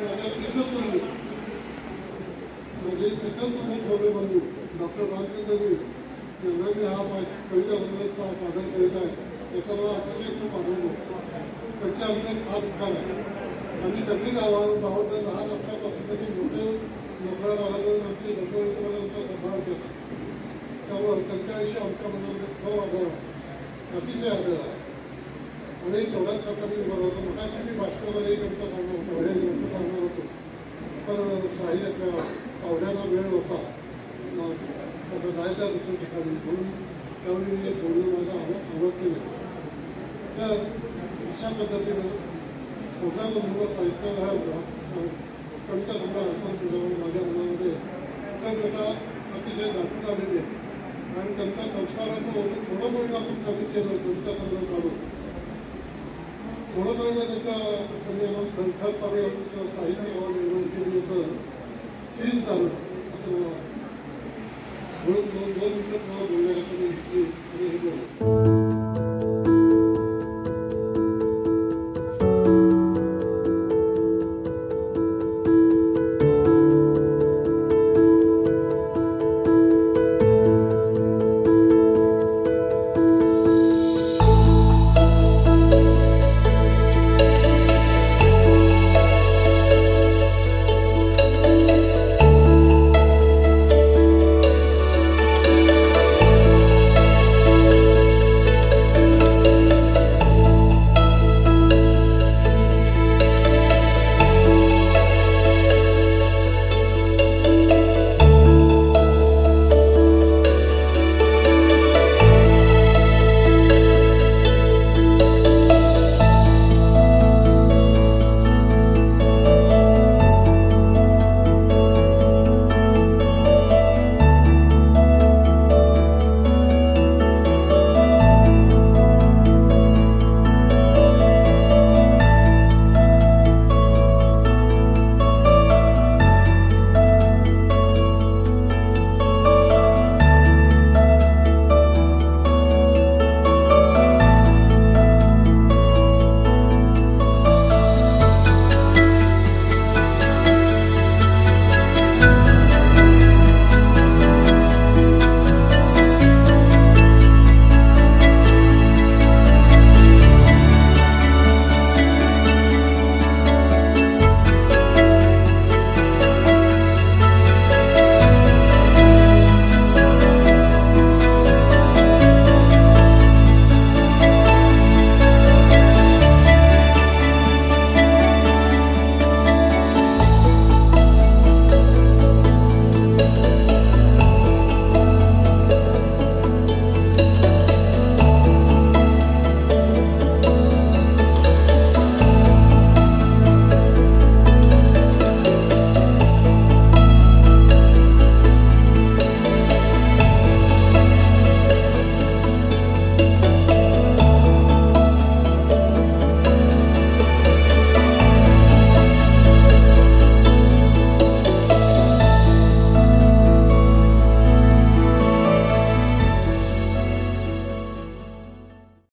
माझ्या तीर्थस्थळी म्हणजे तीर्थस्थळ ठेवले बंधू डॉक्टर रामचंद्रजी यांना मी हा कविता संग्रह सादर करीत आहे त्याचा मला अतिशय खूप आनंद होतो त्याचे आमचा खास विचार आहे आम्ही सगळी भावना लहान असल्यापासून तरी मोठे नोकऱ्या लागून आमची लोकांचा संभाळ केला त्यामुळे त्यांच्याविषयी आमच्या मनामध्ये खूप आदर आहे अतिशय आदर आहे आणि तेवढ्याच करता मी बरं होतं मगाशी मी भाषणामध्ये कविता सांगणार होतो वेळेला गोष्ट सांगणार होतो पण साहित्याच्या पाहुण्याला वेळ होता जायच्या दुसऱ्या ठिकाणी म्हणून त्यावेळी मी बोलणं माझं आवडतं नाही तर अशा पद्धतीनं मोठ्या बंधूवर साहित्य कविता संग्रह अर्पण केल्यावर माझ्या मनामध्ये एकाग्रता अतिशय दाखवून आलेली आहे आणि त्यांच्या संस्काराचं थोडं वेळ आपण कमी केलं कविता संग्रह काढून थोडं वेळ त्यांनी संसारपणे साहित्य निर्माण केली तर चीन झालं असं मला म्हणून दोन मिनिटं मला बोलण्यासाठी हे बोललं